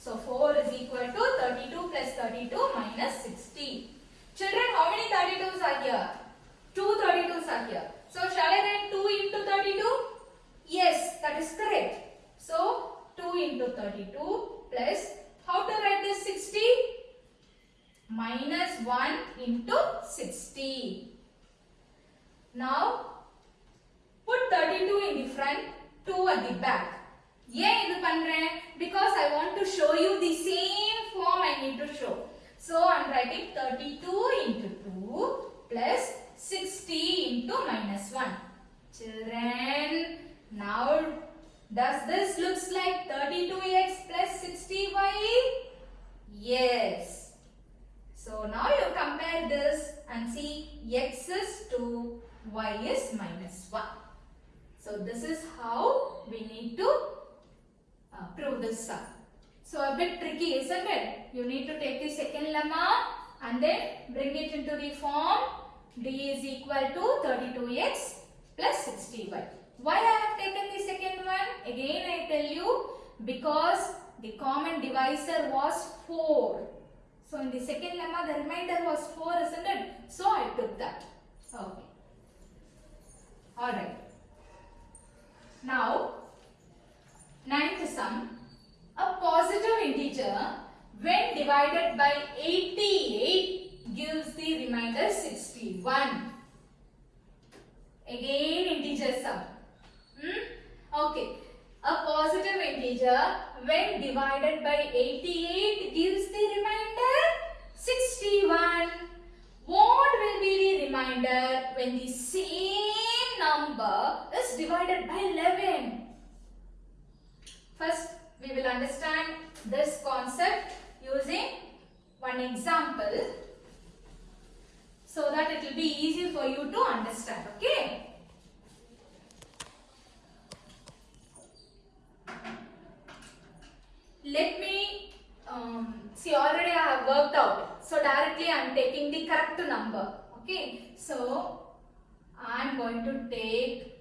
So 4 is equal to 32 plus 32 minus 60. Children, how many 32s are here? 2 32s are here. So shall I write 2 into 32? Yes, that is correct. So 2 into 32 plus, how to write this 60? Minus 1 into 60. Now put 32 in the front, 2 at the back. Because I want to show you the same form I need to show. So I am writing 32 into 2 plus 60 into minus 1. Children, now does this looks like 32x plus 60y? Yes. So now you compare this and see x is 2, y is minus 1. So this is how we need to prove this sum. So a bit tricky, isn't it? You need to take the second lemma and then bring it into the form d is equal to 32x plus 60y. Why I have taken the second one? Again I tell you, because the common divisor was 4. So in the second lemma the remainder was 4, isn't it? So I took that. Okay. Alright. Now, ninth sum. A positive integer when divided by 88 gives the remainder 61. Again integer sum. Okay. A positive integer when divided by 88 gives the remainder 61. What will be the remainder when the same number is divided by 11? First, we will understand this concept using one example so that it will be easy for you to understand. Okay? Let me see, already I have worked out. So directly I am taking the correct number. Okay? So I am going to take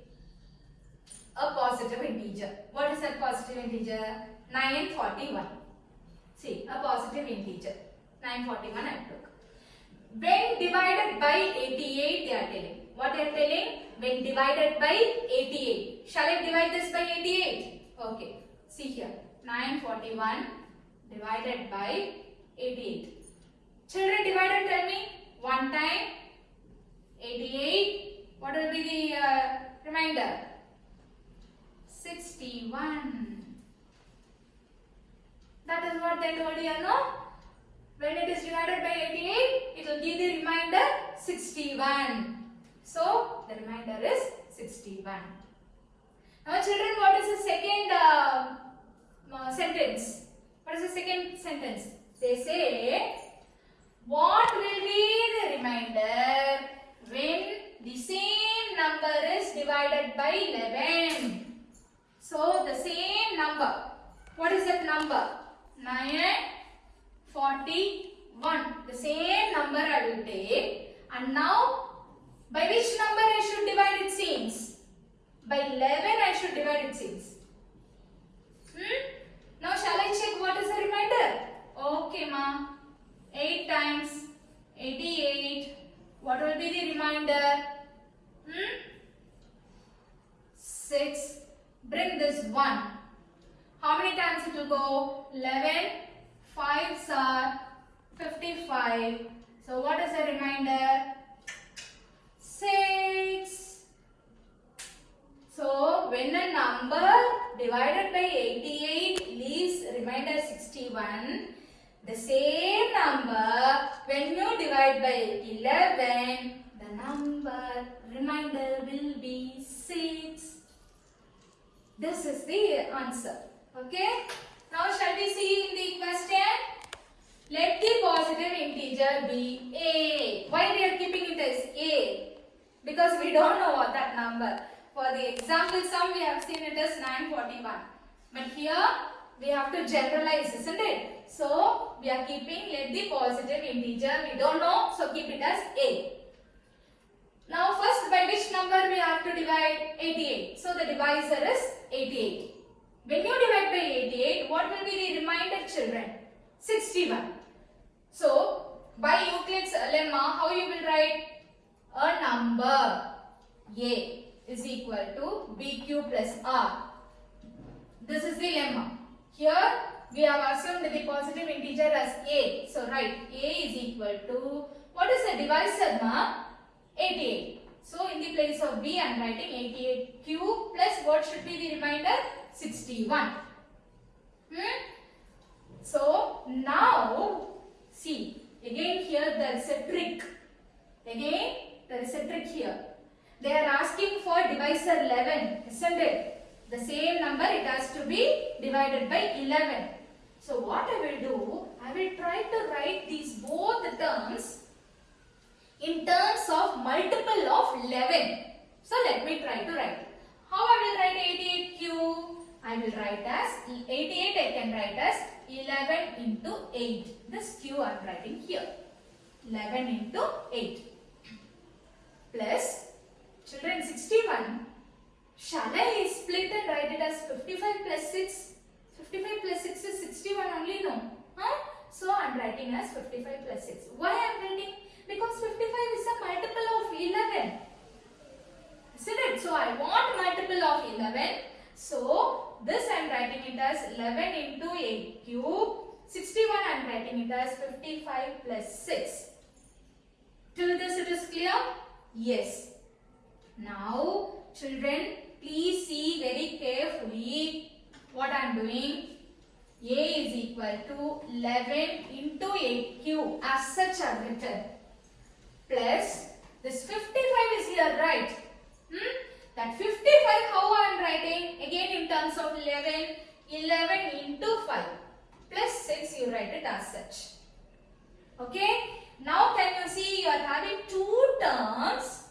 a positive integer. What is that positive integer? 941. See, a positive integer. 941 I took. When divided by 88 they are telling. What they are telling? When divided by 88. Shall I divide this by 88? Okay. See here. 941 divided by 88. Children, divide and tell me. 1 time 88. What will be the remainder? 61. That is what they told you, no? When it is divided by 88, it will give the remainder 61. So, the remainder is 61. Now, children, what is the second sentence? What is the second sentence? They say, what will be the remainder when the same number is divided by 11? So, the same number. What is that number? 941. The same number number I will take, and now by which number I should divide it seems? By 11 I should divide it seems. Now shall I check what is the remainder? Okay ma. 8 times 88. What will be the remainder? 6. Bring this 1. How many times it will go? 11. 5s are 55. So what is the remainder? 6. So when a number divided by 88 leaves remainder 61, the same number when you divide by 11, the number remainder will be 6. This is the answer. Okay. Now shall we see in the question? Let the positive integer be a. Why we are keeping it as a? Because we don't know what that number. For the example sum we have seen it as 941. But here we have to generalize, isn't it? So we are keeping let the positive integer. We don't know, so keep it as a. Now first by which number we have to divide? 88. So the divisor is 88. When you divide by 88, what will be the remainder, children? 61. So by Euclid's lemma, how you will write? A number a is equal to bq plus r. This is the lemma. Here we have assumed the positive integer as a. So write a is equal to, what is the divisor ma? 88. So in the place of b I am writing 88q plus what should be the remainder? 61. So now see, again here there is a trick. Again there is a trick here. They are asking for divisor 11, isn't it? The same number, it has to be divided by 11. So what I will do, I will try to write these both terms in terms of multiple of 11. So let me try to write. How I will write 88q? I will write as 88, I can write as 11 into 8. This q I am writing here. 11 into 8. Plus, children, 61. Shall I split and write it as 55 plus 6? 55 plus 6 is 61 only, no? So I am writing as 55 plus 6. Why I am writing? Because 55 is a multiple of 11. Isn't it? So I want multiple of 11. So this I am writing it as 11 into 8 cube. 61 I am writing it as 55 plus 6. Till this it is clear? Yes. Now children, please see very carefully what I am doing. A is equal to 11 into 8 cube as such I have written. Plus this 55 is here, right? That 55 how I am writing? Again in terms of 11. 11 into 5 plus 6 you write it as such. Okay. Now can you see you are having two terms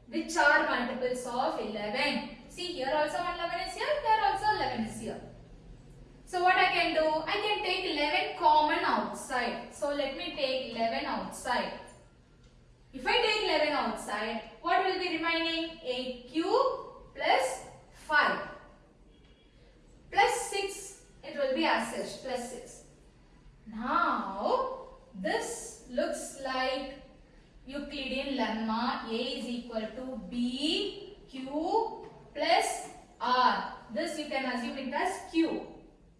which are multiples of 11. See here also 11 is here, here also 11 is here. So what I can do? I can take 11 common outside. So let me take 11 outside. If I take 11 outside, what will be remaining? 8 cube plus 5 plus 6. It will be as such, plus 6. Now this looks like Euclidean lemma. A is equal to b q plus r. This you can assume it as q.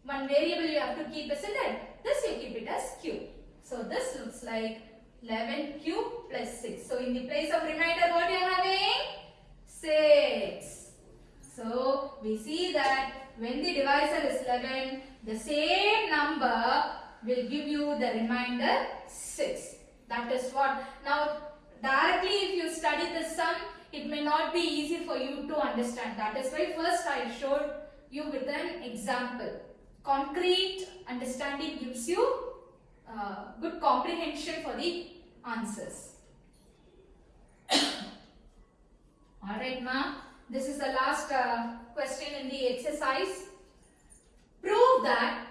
One variable you have to keep, isn't it? This you keep it as q. So this looks like 11q plus 6. So in the place of remainder what you are having? 6. So we see that when the divisor is 11, the same number will give you the remainder 6. That is what. Now directly if you study the sum, it may not be easy for you to understand. That is why first I showed you with an example. Concrete understanding gives you good comprehension for the answers. Alright ma, this is the last question in the exercise. Prove that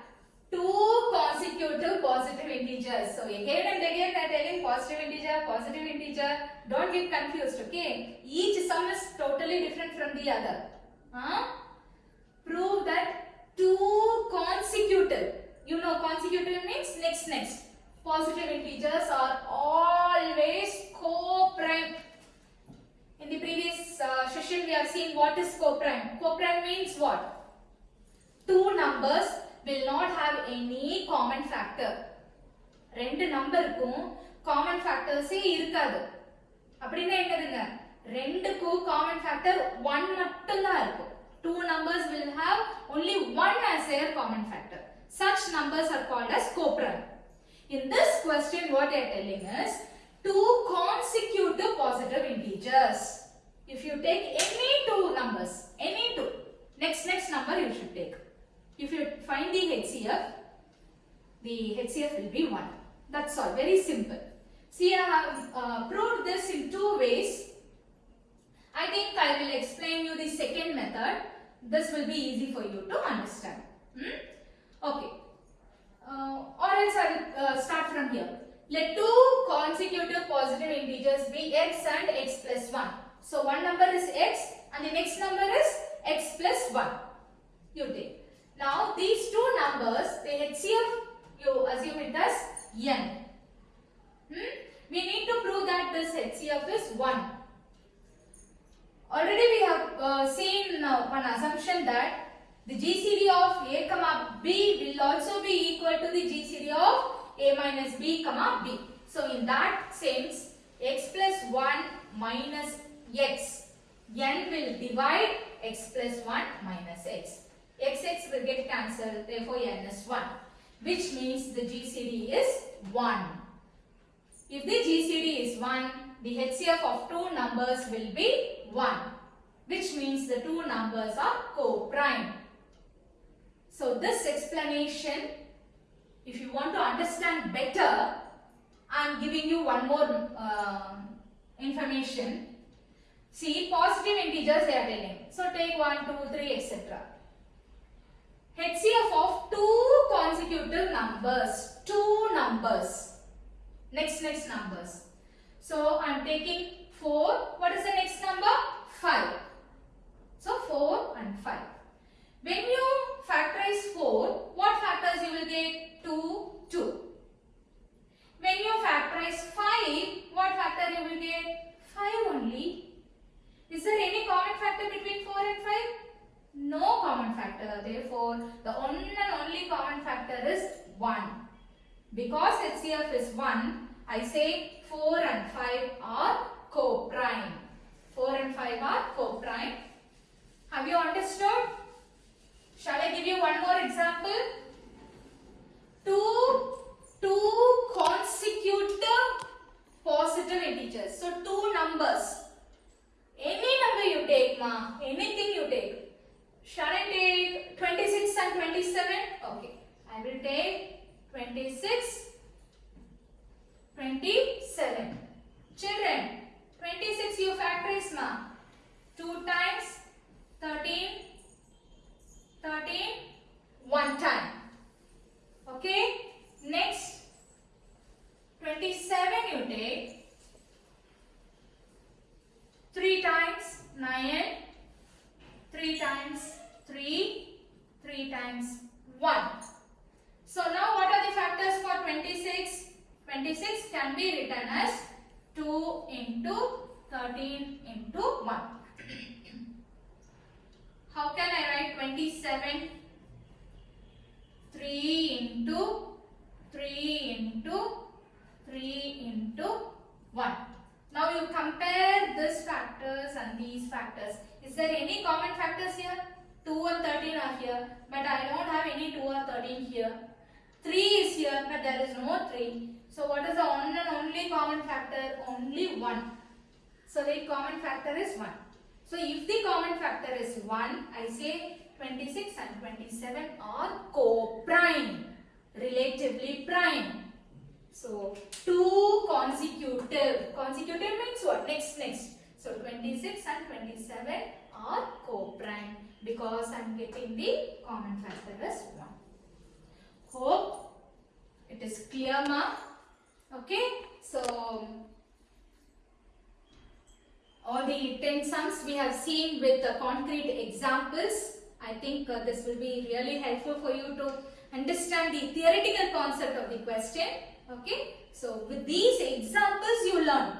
two consecutive positive integers. So again and again they are telling say positive integer. Don't get confused, okay? Each sum is totally different from the other. Prove that two consecutive. You know consecutive means next. Positive integers are always co-prime. In the previous session we have seen what is co-prime. Co-prime means what? Two numbers will not have any common factor. ரெண்டு நம்பருக்கும் common ஃபேக்டர்ஸே இருக்காது. அப்படினா என்னதுங்க? ரெண்டுக்கும் common factor 1 மட்டும் தான் இருக்கும். Two numbers will have only one as their common factor. Such numbers are called as co-prime. In this question what they are telling is two consecutive positive integers. If you take any two numbers, any two, next number you should take. If you find the HCF will be 1. That's all, very simple. See, I have proved this in two ways. I think I will explain you the second method. This will be easy for you to understand. Okay. Or else I will start from here. Let two consecutive positive integers be x and x plus 1. So one number is x and the next number is x plus 1. You take. Now these two numbers, the HCF, you assume it as n. We need to prove that this HCF is 1. Already we have seen one assumption that the GCD of a comma b will also be equal to the GCD of a minus b comma b. So in that sense, x plus 1 minus x, n will divide x plus 1 minus x. X will get cancelled, therefore n is 1, which means the GCD is 1. If the GCD is 1, the HCF of two numbers will be 1, which means the two numbers are co-prime. So this explanation, if you want to understand better, I am giving you one more information. See, positive integers they are telling. So take 1, 2, 3, etc. HCF of two consecutive numbers. Two numbers. Next numbers. So I am taking 4. What is the next number? 5. So 4 and 5. When you factorize 4, what factors you will get? 2, 2. When you factorize 5, what factor you will get? 5 only. Is there any common factor between 4 and 5? No common factor. Therefore, the one and only common factor is 1. Because HCF is 1, I say 4 and 5 are co-prime. 4 and 5 are co-prime. Have you understood? Shall I give you one more example? Two consecutive positive integers. So two numbers. Any number you take, ma. Anything you take. Shall I take 26 and 27? Okay. I will take 26, 27. Children, 26 you factorize, ma. 2 times 13, 1 time. Okay. Next, 27 you take. 3 times 9, 3 times 3, 3 times 1. So now what are the factors for 26? 26 can be written as 2 into 13 into 1. How can I write 27? 3 into 3 into 3 into 1. Now you compare these factors and these factors. Is there any common factors here? 2 and 13 are here, but I don't have any 2 or 13 here. 3 is here, but there is no 3. So what is the one and only common factor? Only 1. So the common factor is 1. So if the common factor is 1, I say 26 and 27 are co-prime, relatively prime. So two consecutive. Consecutive means what? Next. So 26 and 27 are co-prime because I am getting the common factor as 1. Hope it is clear, ma? Okay. So all the 10 sums we have seen with concrete examples. I think this will be really helpful for you to understand the theoretical concept of the question. Okay, so with these examples you learn.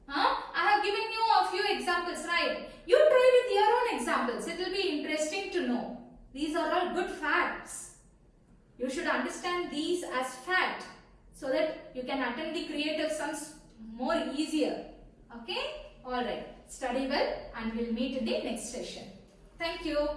I have given you a few examples, right? You try with your own examples. It will be interesting to know. These are all good facts. You should understand these as fact so that you can attempt the creative sums more easier. Okay? Alright. Study well and we'll meet in the next session. Thank you.